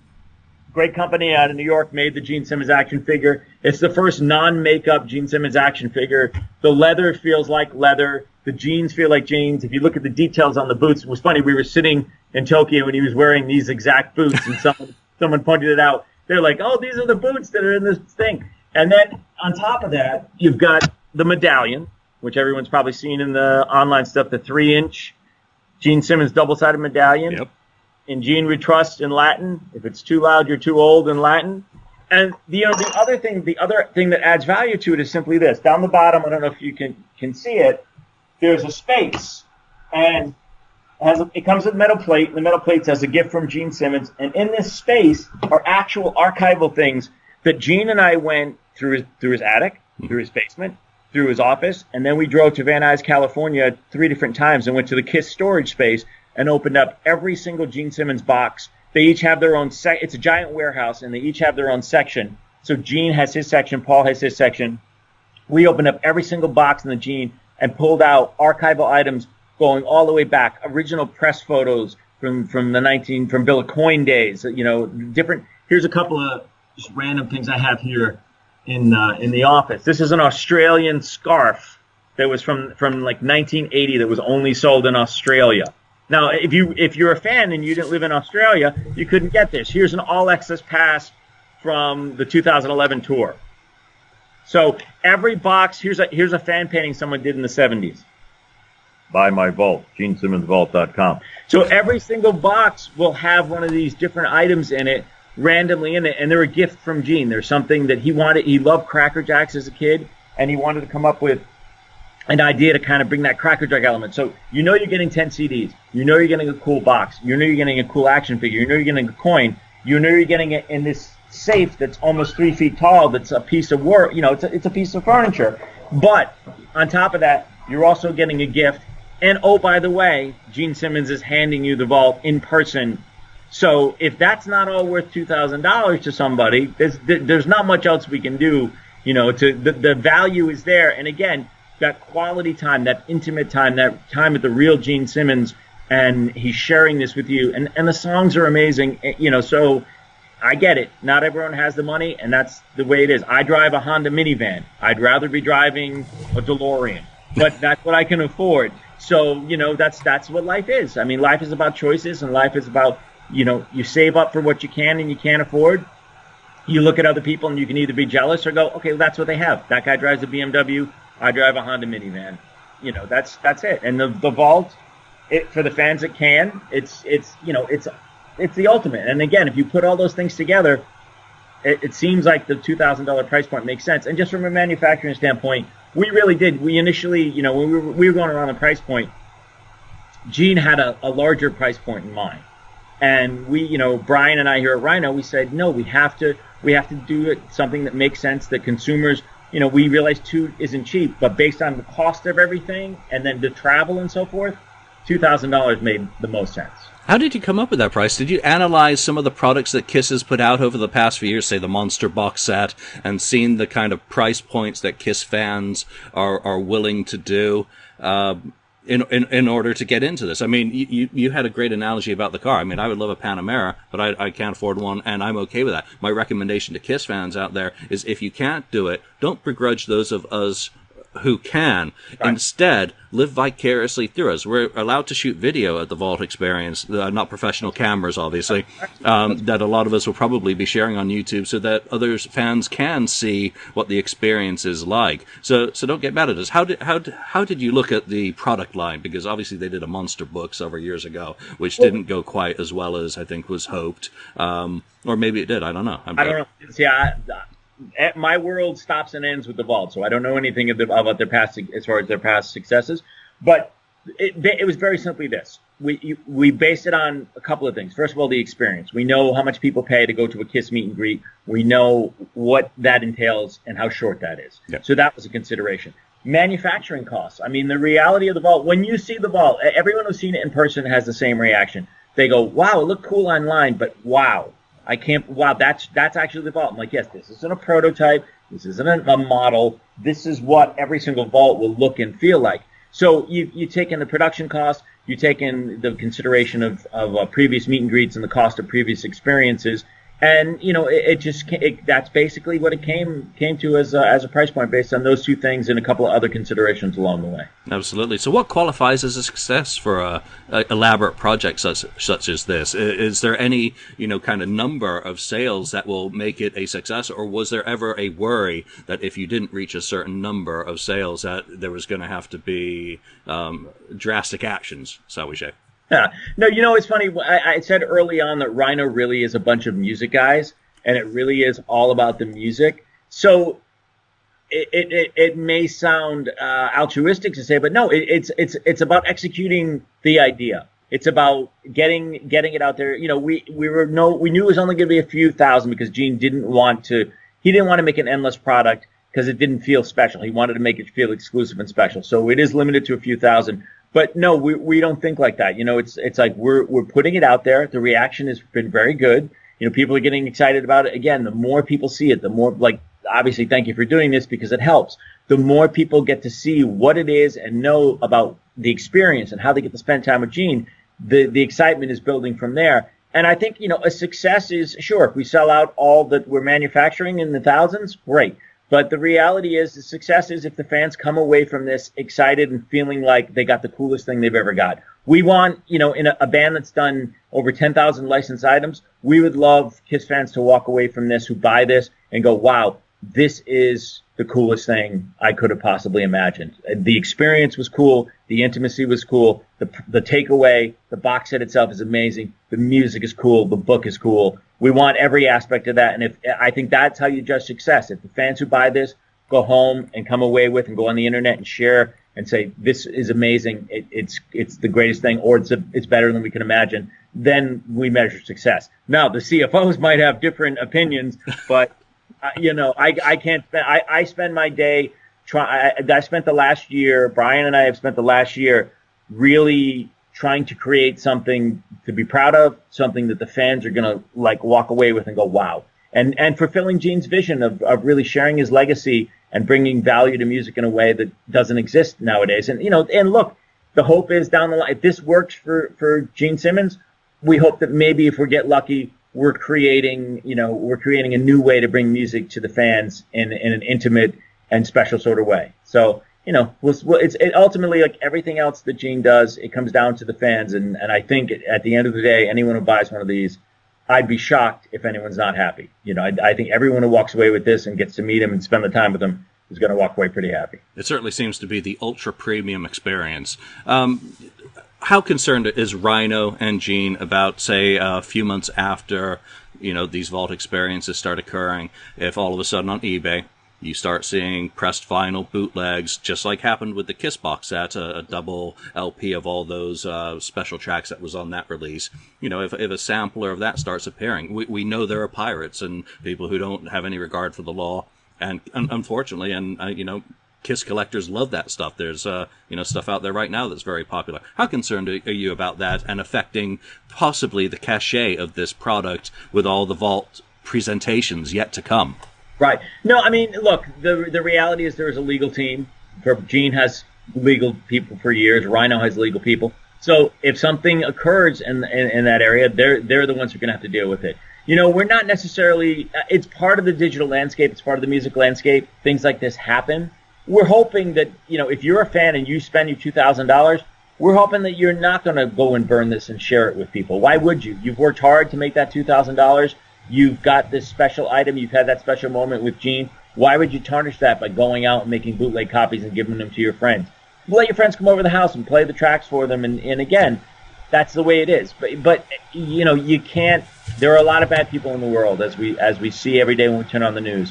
great company out of New York, made the Gene Simmons action figure. It's the first non-makeup Gene Simmons action figure. The leather feels like leather. The jeans feel like jeans. If you look at the details on the boots, it was funny. We were sitting in Tokyo and he was wearing these exact boots, and someone pointed it out. They're like, "Oh, these are the boots that are in this thing." And then on top of that, you've got the medallion, which everyone's probably seen in the online stuff, the 3-inch Gene Simmons double-sided medallion. Yep. In Gene we trust in Latin. If it's too loud, you're too old in Latin. And the other thing that adds value to it is simply this. Down the bottom, I don't know if you can see it, there's a space. And it comes with a metal plate, and the metal plate says a gift from Gene Simmons. And in this space are actual archival things that Gene and I went through his attic, through his basement, through his office, and then we drove to Van Nuys, California 3 different times and went to the KISS storage space and opened up every single Gene Simmons box. They each have their own it's a giant warehouse, and they each have their own section. So Gene has his section, Paul has his section. We opened up every single box in the Gene and pulled out archival items going all the way back, original press photos from Bill of Coin days, different. Here's a couple of just random things I have here in the office. This is an Australian scarf that was from like 1980 that was only sold in Australia. Now, if you're a fan and you didn't live in Australia, you couldn't get this. Here's an all access pass from the 2011 tour. So every box, here's a fan painting someone did in the 70s. Buy my vault, genesimmonsvault.com. So every single box will have one of these different items in it, randomly in it, and they're a gift from Gene. There's something that he wanted. He loved Cracker Jacks as a kid, and he wanted to come up with an idea to kind of bring that Cracker Jack element. So you're getting 10 CDs. You're getting a cool box. You're getting a cool action figure. You're getting a coin. You're getting it in this safe that's almost 3 feet tall. That's a piece of work. It's a piece of furniture. But on top of that, you're also getting a gift. And oh, by the way, Gene Simmons is handing you the vault in person. So if that's not all worth $2,000 to somebody, there's not much else we can do. The value is there. And again, that quality time, that intimate time, that time with the real Gene Simmons, and he's sharing this with you. And the songs are amazing. So I get it. Not everyone has the money, and that's the way it is. I drive a Honda minivan. I'd rather be driving a DeLorean. but that's what I can afford. So, that's what life is. I mean, life is about choices, and life is about, you save up for what you can and you can't afford. You look at other people and you can either be jealous or go, okay, well, that's what they have. That guy drives a BMW, I drive a Honda minivan. That's it. And the Vault, for the fans that can, it's the ultimate. And again, if you put all those things together, it seems like the $2,000 price point makes sense. And just from a manufacturing standpoint, we really did. We initially, when we were going around the price point, Gene had a larger price point in mind. And we, Brian and I here at Rhino, we said, no, we have to do it something that makes sense, that consumers, we realize 2 isn't cheap, but based on the cost of everything and then the travel and so forth, $2,000 made the most sense. How did you come up with that price? Did you analyze some of the products that Kiss has put out over the past few years, say the Monster box set, and seen the kind of price points that Kiss fans are willing to do in order to get into this? I mean, you had a great analogy about the car. I mean, I would love a Panamera, but I can't afford one, and I'm okay with that. My recommendation to Kiss fans out there is, if you can't do it, don't begrudge those of us who can. Right. Instead, live vicariously through us. We're allowed to shoot video at the Vault Experience, not professional cameras, obviously, that a lot of us will probably be sharing on YouTube so that others, fans, can see what the experience is like. So don't get mad at us. How did you look at the product line? Because obviously they did a Monster book several years ago, which didn't go quite as well as I think was hoped. Or maybe it did. I don't know. I don't know. See, my world stops and ends with the Vault, so I don't know anything about their past, as far as their past successes. But it was very simply this: we based it on a couple of things. First of all, the experience. We know how much people pay to go to a Kiss meet and greet. We know what that entails and how short that is. Yep. So that was a consideration. Manufacturing costs. I mean, the reality of the Vault. When you see the Vault, everyone who's seen it in person has the same reaction. They go, "Wow, it looked cool online, but wow." Wow, that's actually the Vault. I'm like, yes, this isn't a prototype. This isn't a model. This is what every single Vault will look and feel like. So you take in the production cost, you take in the consideration of previous meet and greets and the cost of previous experiences, and that's basically what it came to as a price point, based on those 2 things and a couple of other considerations along the way. Absolutely. So what qualifies as a success for a elaborate project such as this? Is there any kind of number of sales that will make it a success, or was there ever a worry that if you didn't reach a certain number of sales that there was going to have to be drastic actions, shall we say? Yeah. No, it's funny. I said early on that Rhino really is a bunch of music guys, and it really is all about the music. So it may sound altruistic to say, but no, it's about executing the idea. It's about getting it out there. We knew it was only going to be a few thousand, because Gene didn't want to make an endless product because it didn't feel special. He wanted to make it feel exclusive and special. So it is limited to a few thousand. But no, we don't think like that. It's like we're putting it out there. The reaction has been very good. People are getting excited about it. Again, the more people see it, the more, obviously, thank you for doing this because it helps. The more people get to see what it is and know about the experience and how they get to spend time with Gene, the excitement is building from there. And I think, a success is, sure, if we sell out all that we're manufacturing in the thousands, great. But the reality is, the success is if the fans come away from this excited and feeling like they got the coolest thing they've ever got. We want, in a band that's done over 10,000 licensed items, we would love Kiss fans to walk away from this, who buy this and go, wow, this is the coolest thing I could have possibly imagined. The experience was cool. The intimacy was cool. The takeaway, the box set itself is amazing. The music is cool. The book is cool. We want every aspect of that. And I think that's how you judge success. If the fans who buy this go home and come away with and go on the internet and share and say, this is amazing, it's the greatest thing, or it's better than we can imagine, then we measure success. Now, the CFOs might have different opinions, but I can't spend. I spend my day I spent the last year. Brian and I have spent the last year really trying to create something to be proud of, something that the fans are gonna walk away with and go, wow. And fulfilling Gene's vision of really sharing his legacy and bringing value to music in a way that doesn't exist nowadays. And and look, the hope is down the line, if this works for Gene Simmons, we hope that maybe if we get lucky, we're creating a new way to bring music to the fans in an intimate and special sort of way. So it's ultimately like everything else that Gene does. It comes down to the fans, and I think at the end of the day, anyone who buys one of these, I'd be shocked if anyone's not happy. I think everyone who walks away with this and gets to meet him and spend the time with him is going to walk away pretty happy. It certainly seems to be the ultra premium experience. How concerned is Rhino and Gene about, say, a few months after, these vault experiences start occurring, if all of a sudden on eBay you start seeing pressed vinyl bootlegs, just like happened with the Kiss box set, a double LP of all those special tracks that was on that release. If a sampler of that starts appearing, we know there are pirates and people who don't have any regard for the law, and unfortunately, Kiss collectors love that stuff. There's stuff out there right now that's very popular. How concerned are you about that and affecting possibly the cachet of this product with all the vault presentations yet to come? Right. No, I mean, look, the reality is there's a legal team. Gene has legal people for years. Rhino has legal people. So if something occurs in that area, they're the ones who are going to have to deal with it. We're not necessarily, it's part of the digital landscape. It's part of the music landscape. Things like this happen. We're hoping that, if you're a fan and you spend your $2,000, we're hoping that you're not going to go and burn this and share it with people. Why would you? You've worked hard to make that $2,000. You've got this special item. You've had that special moment with Gene. Why would you tarnish that by going out and making bootleg copies and giving them to your friends? Let your friends come over to the house and play the tracks for them. And again, that's the way it is. But you can't. There are a lot of bad people in the world, as we see every day when we turn on the news.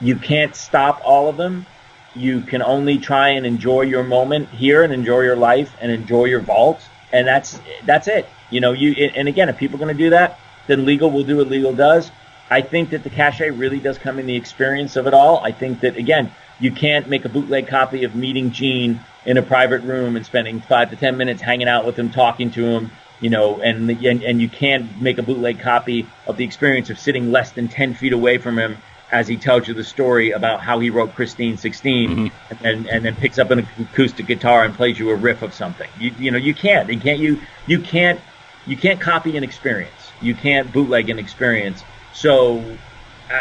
You can't stop all of them. You can only try and enjoy your moment here and enjoy your life and enjoy your vault. And that's it. And again, if people are going to do that, then legal will do what legal does. I think that the cachet really does come in the experience of it all. I think that, again, you can't make a bootleg copy of meeting Gene in a private room and spending 5 to 10 minutes hanging out with him, talking to him, and you can't make a bootleg copy of the experience of sitting less than 10 feet away from him as he tells you the story about how he wrote Christine 16 and then picks up an acoustic guitar and plays you a riff of something. You can't copy an experience. You can't bootleg an experience. So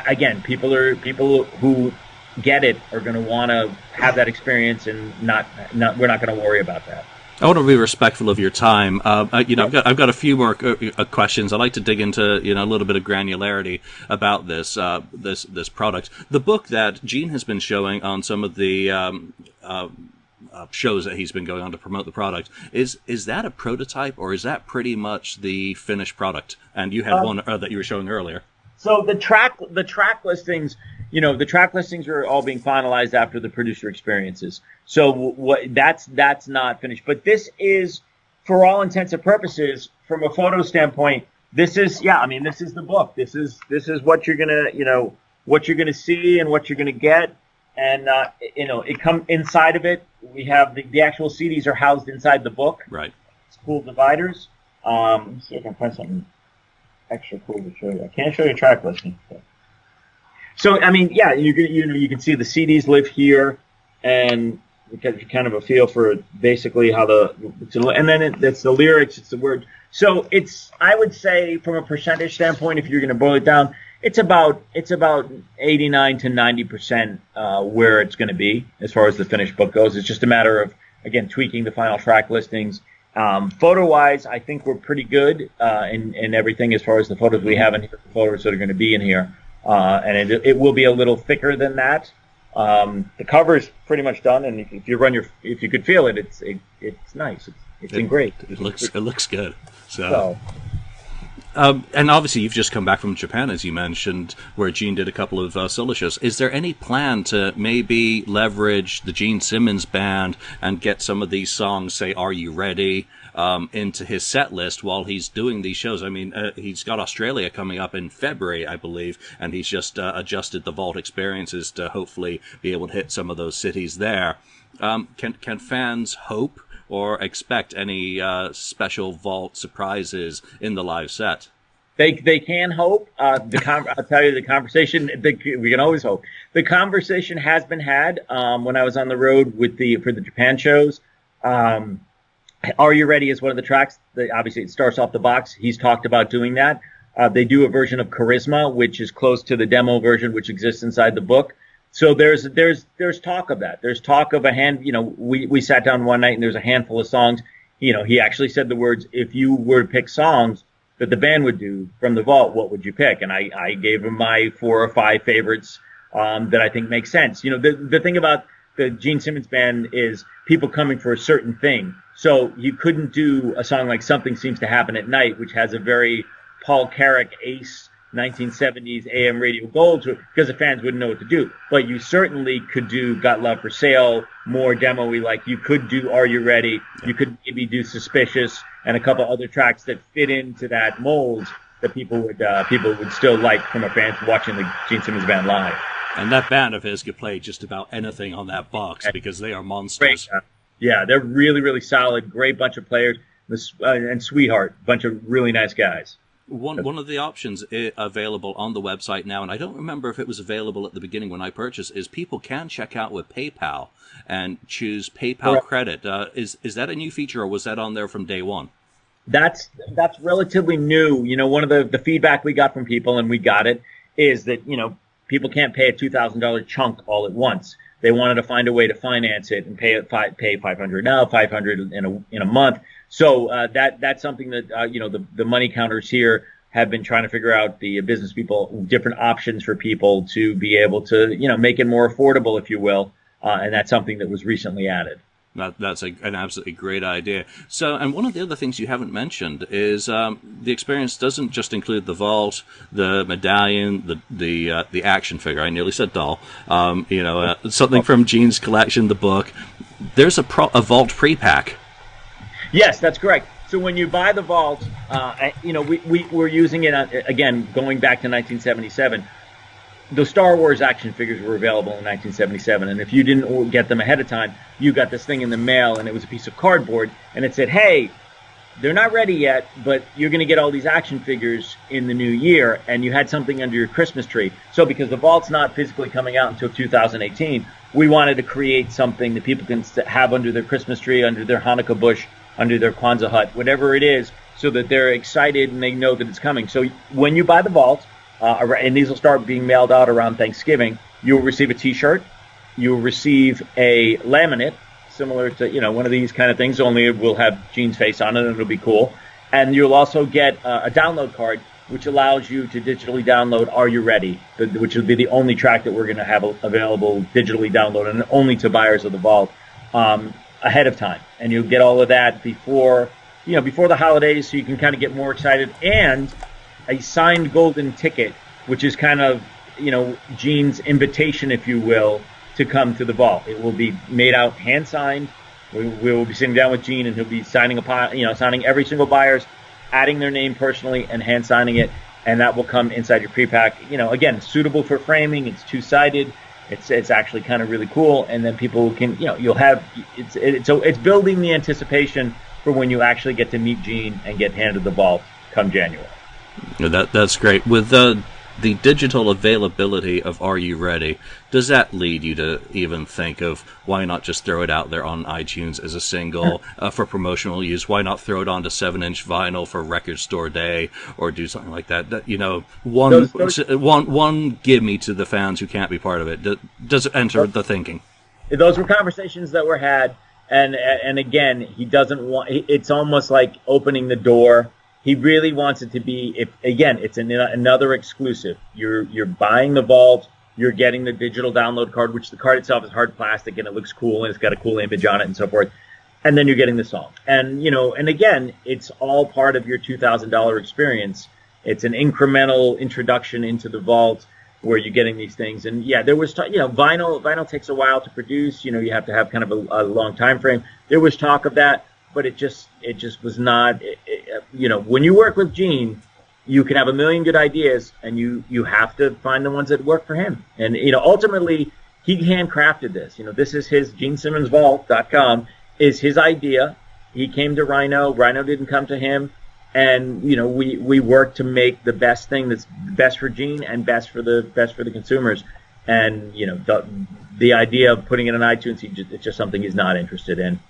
again, people who get it are going to want to have that experience, and we're not going to worry about that. I want to be respectful of your time. I've got a few more questions. I'd like to dig into a little bit of granularity about this product. The book that Gene has been showing on some of the shows that he's been going on to promote the product, is that a prototype, or is that pretty much the finished product? And you had one that you were showing earlier. So the track listings, the track listings are all being finalized after the producer experiences. So that's not finished. But this is, for all intents and purposes, from a photo standpoint, this is the book. This is what you're gonna see and what you're gonna get. And it comes inside of it. We have the actual CDs are housed inside the book. Right. It's cool dividers. Let me see if I can find something extra cool to show you. I can't show you track listing. So I mean, yeah, you can see the CDs live here, and you get kind of a feel for basically how and then it's the lyrics, it's the word. So I would say from a percentage standpoint, if you're going to boil it down, it's about 89 to 90% where it's going to be as far as the finished book goes. It's just a matter of, again, tweaking the final track listings. Photo-wise, I think we're pretty good in everything as far as the photos we have in here, the photos that are going to be in here. And it will be a little thicker than that. The cover is pretty much done, and if you could feel it, it's nice. It's engraved. It looks good. So. And obviously, you've just come back from Japan, as you mentioned, where Gene did a couple of solo shows. Is there any plan to maybe leverage the Gene Simmons band and get some of these songs, say "Are You Ready," into his set list while he's doing these shows? I mean, he's got Australia coming up in February, I believe, and he's just adjusted the vault experiences to hopefully be able to hit some of those cities there. Can fans hope or expect any special vault surprises in the live set? They can hope. I'll tell you, the conversation, we can always hope. The conversation has been had when I was on the road for the Japan shows. Are You Ready is one of the tracks. Obviously, it starts off the box. He's talked about doing that. They do a version of Charisma, which is close to the demo version, which exists inside the book. So there's talk of that. There's talk of a hand. We sat down one night and there's a handful of songs. He actually said the words, "If you were to pick songs that the band would do from the vault, what would you pick?" And I gave him my 4 or 5 favorites that I think make sense. The thing about the Gene Simmons band is people coming for a certain thing. So you couldn't do a song like "Something Seems to Happen at Night," which has a very Paul Carrack Ace 1970s AM radio gold to it, because the fans wouldn't know what to do. But you certainly could do "Got Love for Sale," more demo-y. Like you could do "Are You Ready?" You could maybe do "Suspicious" and a couple other tracks that fit into that mold that people would still like from a fan watching the Gene Simmons band live. And that band of his could play just about anything on that box because they are monsters. Great. Yeah, they're really, really solid. Great bunch of players. And Sweetheart, bunch of really nice guys. One of the options available on the website now, and I don't remember if it was available at the beginning when I purchased, is people can check out with PayPal and choose PayPal credit. Is that a new feature, or was that on there from day one? That's relatively new. One of the feedback we got from people, and we got it, is that people can't pay a $2,000 chunk all at once. They wanted to find a way to finance it and pay $500 now, $500 in a month. So that's something that the money counters here have been trying to figure out, the business people, different options for people to be able to make it more affordable, if you will, and that's something that was recently added. That's an absolutely great idea. So, and one of the other things you haven't mentioned is the experience doesn't just include the vault, the medallion, the action figure. I nearly said doll. Something from Gene's collection, the book. There's a vault pre-pack. Yes, that's correct. So when you buy the vault, we're using it again going back to 1977. The Star Wars action figures were available in 1977, and if you didn't get them ahead of time, you got this thing in the mail, and it was a piece of cardboard, and it said, "Hey, they're not ready yet, but you're going to get all these action figures in the new year," and you had something under your Christmas tree. So because the vault's not physically coming out until 2018, we wanted to create something that people can have under their Christmas tree, under their Hanukkah bush, under their Kwanzaa hut, whatever it is, so that they're excited and they know that it's coming. So when you buy the vault, and these will start being mailed out around Thanksgiving, you'll receive a T-shirt, you'll receive a laminate, similar to one of these kind of things, only it will have Gene's face on it and it'll be cool. And you'll also get a download card, which allows you to digitally download "Are You Ready?", which will be the only track that we're going to have available digitally downloaded, and only to buyers of the vault ahead of time. And you'll get all of that before the holidays, so you can kind of get more excited. And a signed golden ticket, which is kind of, Gene's invitation, if you will, to come to the vault. It will be made out, hand signed. We will be sitting down with Gene, and he'll be signing signing every single buyer's, adding their name personally, and hand signing it, and that will come inside your pre-pack. Again, suitable for framing. It's two-sided. It's actually kind of really cool, and then people can, you'll have it's building the anticipation for when you actually get to meet Gene and get handed the vault come January. That's great. With the digital availability of "Are You Ready?", does that lead you to even think of why not just throw it out there on iTunes as a single for promotional use? Why not throw it onto 7-inch vinyl for Record Store Day, or do something like that? One gimme to the fans who can't be part of it. Does it enter the thinking? Those were conversations that were had, and again, he doesn't want. It's almost like opening the door. He really wants it to be, it's another exclusive. You're buying the vault, you're getting the digital download card, which the card itself is hard plastic and it looks cool and it's got a cool image on it and so forth. And then you're getting the song. And, and again, it's all part of your $2,000 experience. It's an incremental introduction into the vault where you're getting these things. And yeah, there was, vinyl takes a while to produce. You have to have kind of a long time frame. There was talk of that. But it just was not, when you work with Gene, you can have a million good ideas, and you have to find the ones that work for him. And, ultimately, he handcrafted this. This is his, GeneSimmonsVault.com is his idea. He came to Rhino. Rhino didn't come to him. And, we worked to make the best thing that's best for Gene and best for the consumers. And, the idea of putting it on iTunes, it's just something he's not interested in.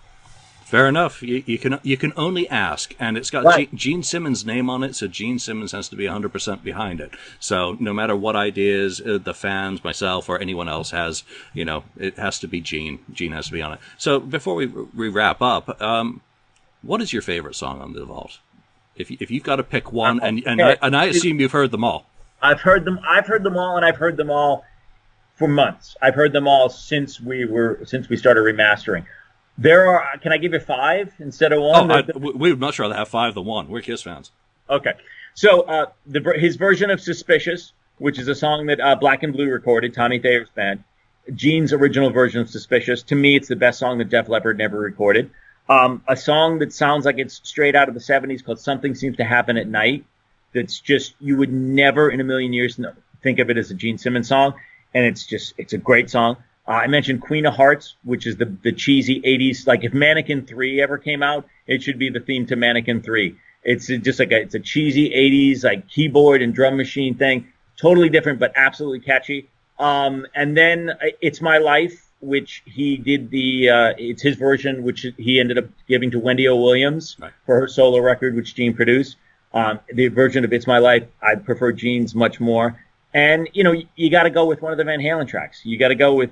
Fair enough. You can only ask, and it's got Right. Gene Simmons' name on it, so Gene Simmons has to be 100% behind it. So no matter what ideas the fans, myself, or anyone else has, it has to be Gene. Gene has to be on it. So before we wrap up, what is your favorite song on the Vault? If you've got to pick one, and I assume you've heard them all. I've heard them all, and I've heard them all for months. I've heard them all since we started remastering. There are. Can I give you 5 instead of 1? We would much rather have 5 than 1. We're Kiss fans. Okay, so his version of "Suspicious," which is a song that Black and Blue recorded, Tommy Thayer's band. Gene's original version of "Suspicious." To me, it's the best song that Def Leppard never recorded. A song that sounds like it's straight out of the '70s called "Something Seems to Happen at Night." That's just, you would never in a million years think of it as a Gene Simmons song, and it's a great song. I mentioned Queen of Hearts, which is the cheesy 80s. Like if Mannequin 3 ever came out, it should be the theme to Mannequin 3. It's just like it's a cheesy 80s like keyboard and drum machine thing. Totally different, but absolutely catchy. And then It's My Life, which he did it's his version, which he ended up giving to Wendy O. Williams for her solo record, which Gene produced. The version of It's My Life, I prefer Gene's much more. And, you got to go with one of the Van Halen tracks. You got to go with,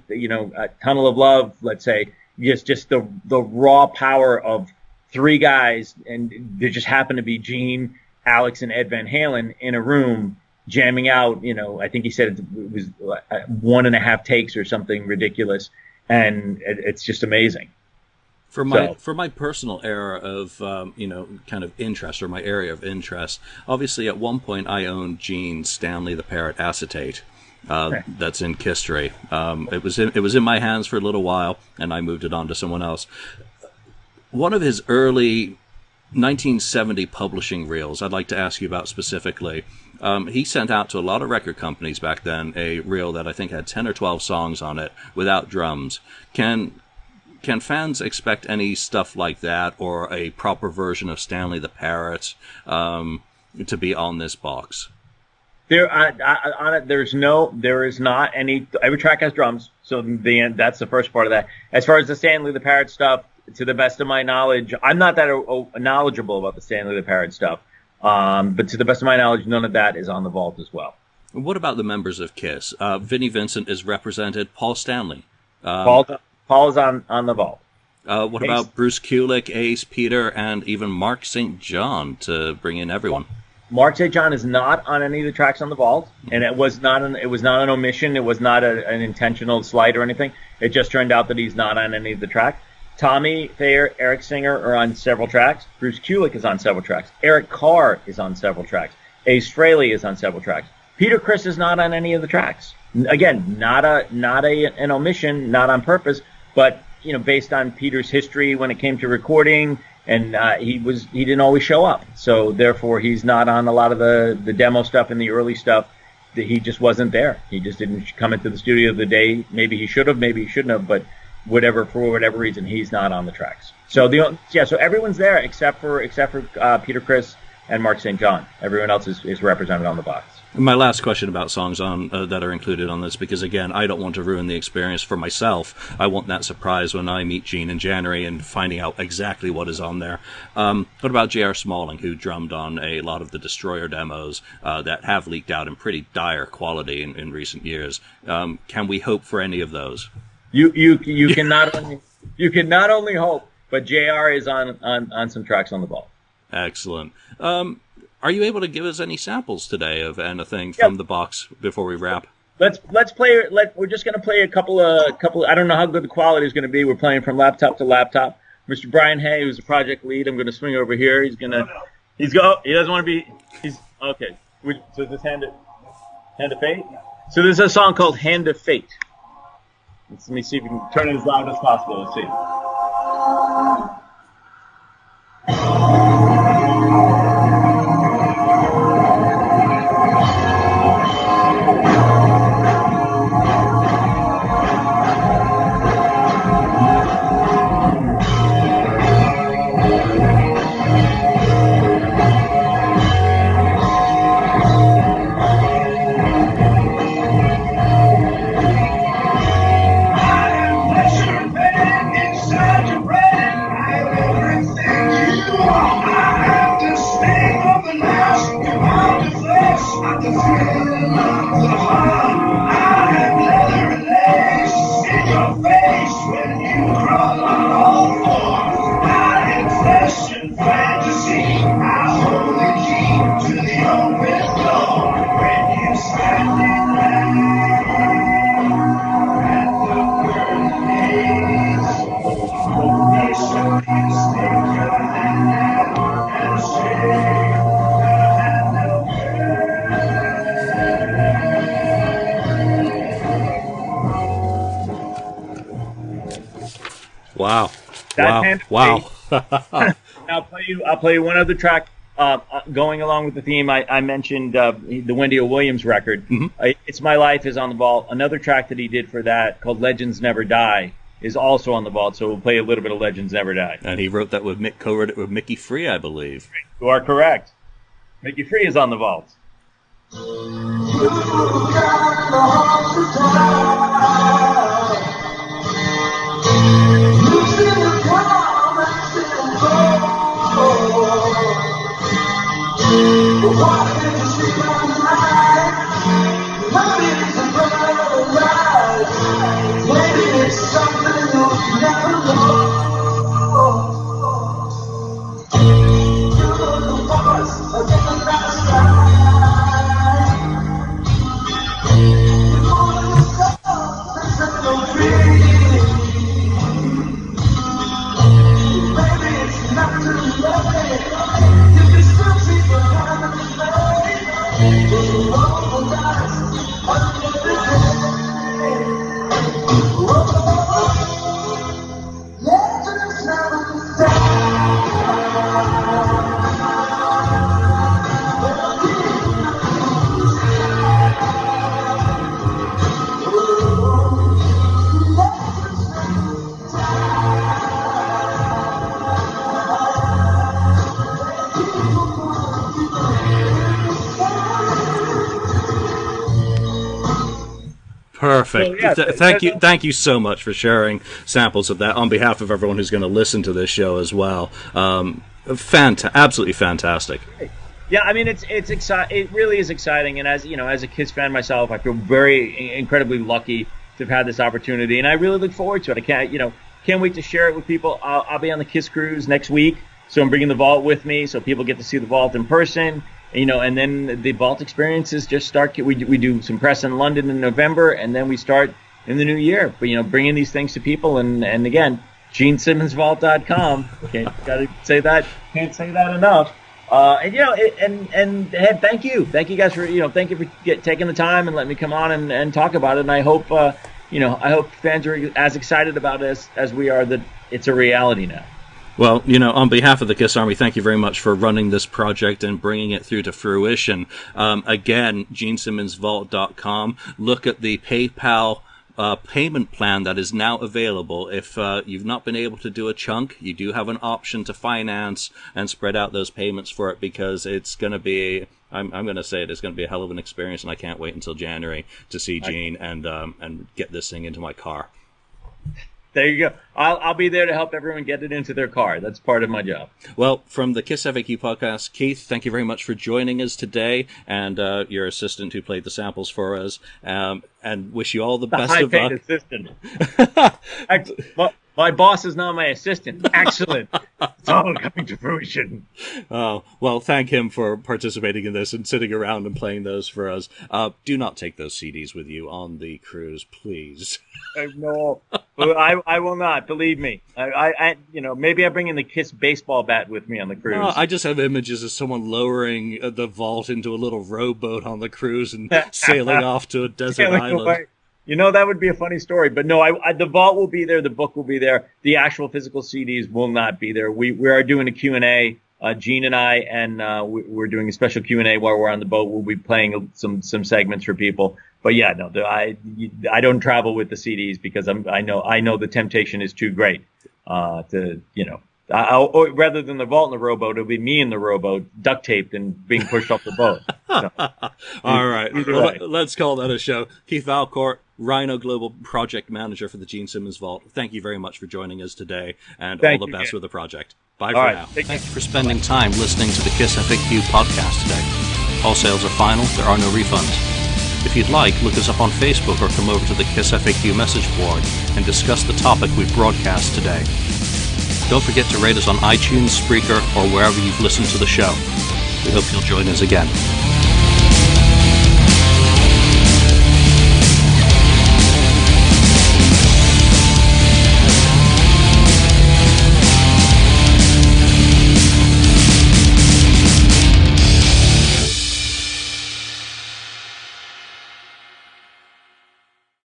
Tunnel of Love, let's say. Just the raw power of 3 guys, and there just happened to be Gene, Alex, and Ed Van Halen in a room jamming out. I think he said it was 1.5 takes or something ridiculous. And it's just amazing. For my personal era of kind of interest, or my area of interest, obviously at one point I owned Gene's Stanley the Parrot acetate. That's in History. It was in my hands for a little while, and I moved it on to someone else. One of his early 1970 publishing reels I'd like to ask you about specifically. He sent out to a lot of record companies back then a reel that I think had 10 or 12 songs on it without drums. Can fans expect any stuff like that, or a proper version of Stanley the Parrot to be on this box? There is not any. Every track has drums, so that's the first part of that. As far as the Stanley the Parrot stuff, to the best of my knowledge, I'm not that knowledgeable about the Stanley the Parrot stuff, but to the best of my knowledge, none of that is on the Vault as well. What about the members of Kiss? Vinnie Vincent is represented. Paul Stanley. Paul's on the Vault. What about Bruce Kulick, Ace, Peter, and even Mark St. John to bring in everyone? Mark St. John is not on any of the tracks on the Vault, and it was not an omission. It was not an intentional slight or anything. It just turned out that he's not on any of the tracks. Tommy Thayer, Eric Singer are on several tracks. Bruce Kulick is on several tracks. Eric Carr is on several tracks. Ace Frehley is on several tracks. Peter Criss is not on any of the tracks. Again, not an omission, not on purpose, but based on Peter's history when it came to recording, and he didn't always show up, so therefore he's not on a lot of the demo stuff and the early stuff. That he just wasn't there. He just didn't come into the studio the day. Maybe he should have, maybe he shouldn't have, but for whatever reason, he's not on the tracks. So so everyone's there except for Peter Criss and Mark St. John. Everyone else is represented on the box. My last question about songs on that are included on this, because again, I don't want to ruin the experience for myself. I want that surprise when I meet Gene in January and finding out exactly what is on there. What about J.R. Smalling, who drummed on a lot of the Destroyer demos that have leaked out in pretty dire quality in recent years? Can we hope for any of those? You can not only hope, but J.R. is on some tracks on the Vault. Excellent. Are you able to give us any samples today of anything from the box before we wrap? Let's play. We're just going to play a couple. I don't know how good the quality is going to be. We're playing from laptop to laptop. Mr. Brian Hay, who's the project lead, I'm going to swing over here. He doesn't want to be. He's okay. So this Hand of Fate. So there's a song called Hand of Fate. Let me see if we can turn it as loud as possible. Let's see. when you crawl on all fours. I am flesh and fantasy. I hold the key to the open door. When you stand in line at the pearly gates, you show you stick your hand and shake the hand of Wow. That's hand Wow. I'll play you one other track. Going along with the theme, I mentioned the Wendy O. Williams record. It's My Life is on the vault. Another track that he did for that called Legends Never Die is also on the vault, so we'll play a little bit of Legends Never Die. And he wrote that with co-wrote it with Mickey Free, I believe. You are correct. Mickey Free is on the vault. Perfect. So, yeah, thank you so much for sharing samples of that on behalf of everyone who's going to listen to this show as well. Absolutely fantastic. Yeah, I mean it's exciting. It really is exciting, and as you know, as a Kiss fan myself, I feel very incredibly lucky to have had this opportunity, and I really look forward to it. I can't wait to share it with people. I'll be on the Kiss cruise next week, so I'm bringing the vault with me, so people get to see the vault in person. And then the vault experiences just start. We do some press in London in November, and then we start in the new year. But bringing these things to people, and again, GeneSimmonsVault.com. Gotta say that. Can't say that enough. And thank you guys for thank you for taking the time and letting me come on and talk about it. And I hope I hope fans are as excited about it as we are that it's a reality now. Well, on behalf of the Kiss Army, thank you very much for running this project and bringing it through to fruition. Again, GeneSimmonsVault.com. Look at the PayPal payment plan that is now available. If you've not been able to do a chunk, you do have an option to finance and spread out those payments for it, because it's going to be, I'm going to say it's going to be a hell of an experience, and I can't wait until January to see Gene and get this thing into my car. There you go. I'll be there to help everyone get it into their car. That's part of my job. Well, from the KissFAQ podcast, Keith, thank you very much for joining us today, and your assistant who played the samples for us, and wish you all the best of luck. Assistant. My boss is now my assistant. Excellent. It's all coming to fruition. Oh, well, thank him for participating in this and sitting around and playing those for us. Do not take those CDs with you on the cruise, please. No, I will not. Believe me. Maybe I bring in the Kiss baseball bat with me on the cruise. No, I just have images of someone lowering the vault into a little rowboat on the cruise and sailing off to a desert island. Away. That would be a funny story. But no, the vault will be there. The book will be there. The actual physical CDs will not be there. We are doing a Q&A, Gene and I, and we're doing a special Q&A while we're on the boat. We'll be playing some segments for people. But yeah, no, I don't travel with the CDs because I know the temptation is too great rather than the vault in the rowboat, it'll be me in the rowboat, duct taped and being pushed off the boat. So, all right, let's call that a show. Keith Valcourt, Rhino Global Project Manager for the Gene Simmons Vault. Thank you very much for joining us today, and all the best with the project. Bye for now. Thank you for spending time listening to the KissFAQ podcast today. All sales are final. There are no refunds. If you'd like, look us up on Facebook or come over to the KissFAQ message board and discuss the topic we broadcast today. Don't forget to rate us on iTunes, Spreaker, or wherever you've listened to the show. We hope you'll join us again.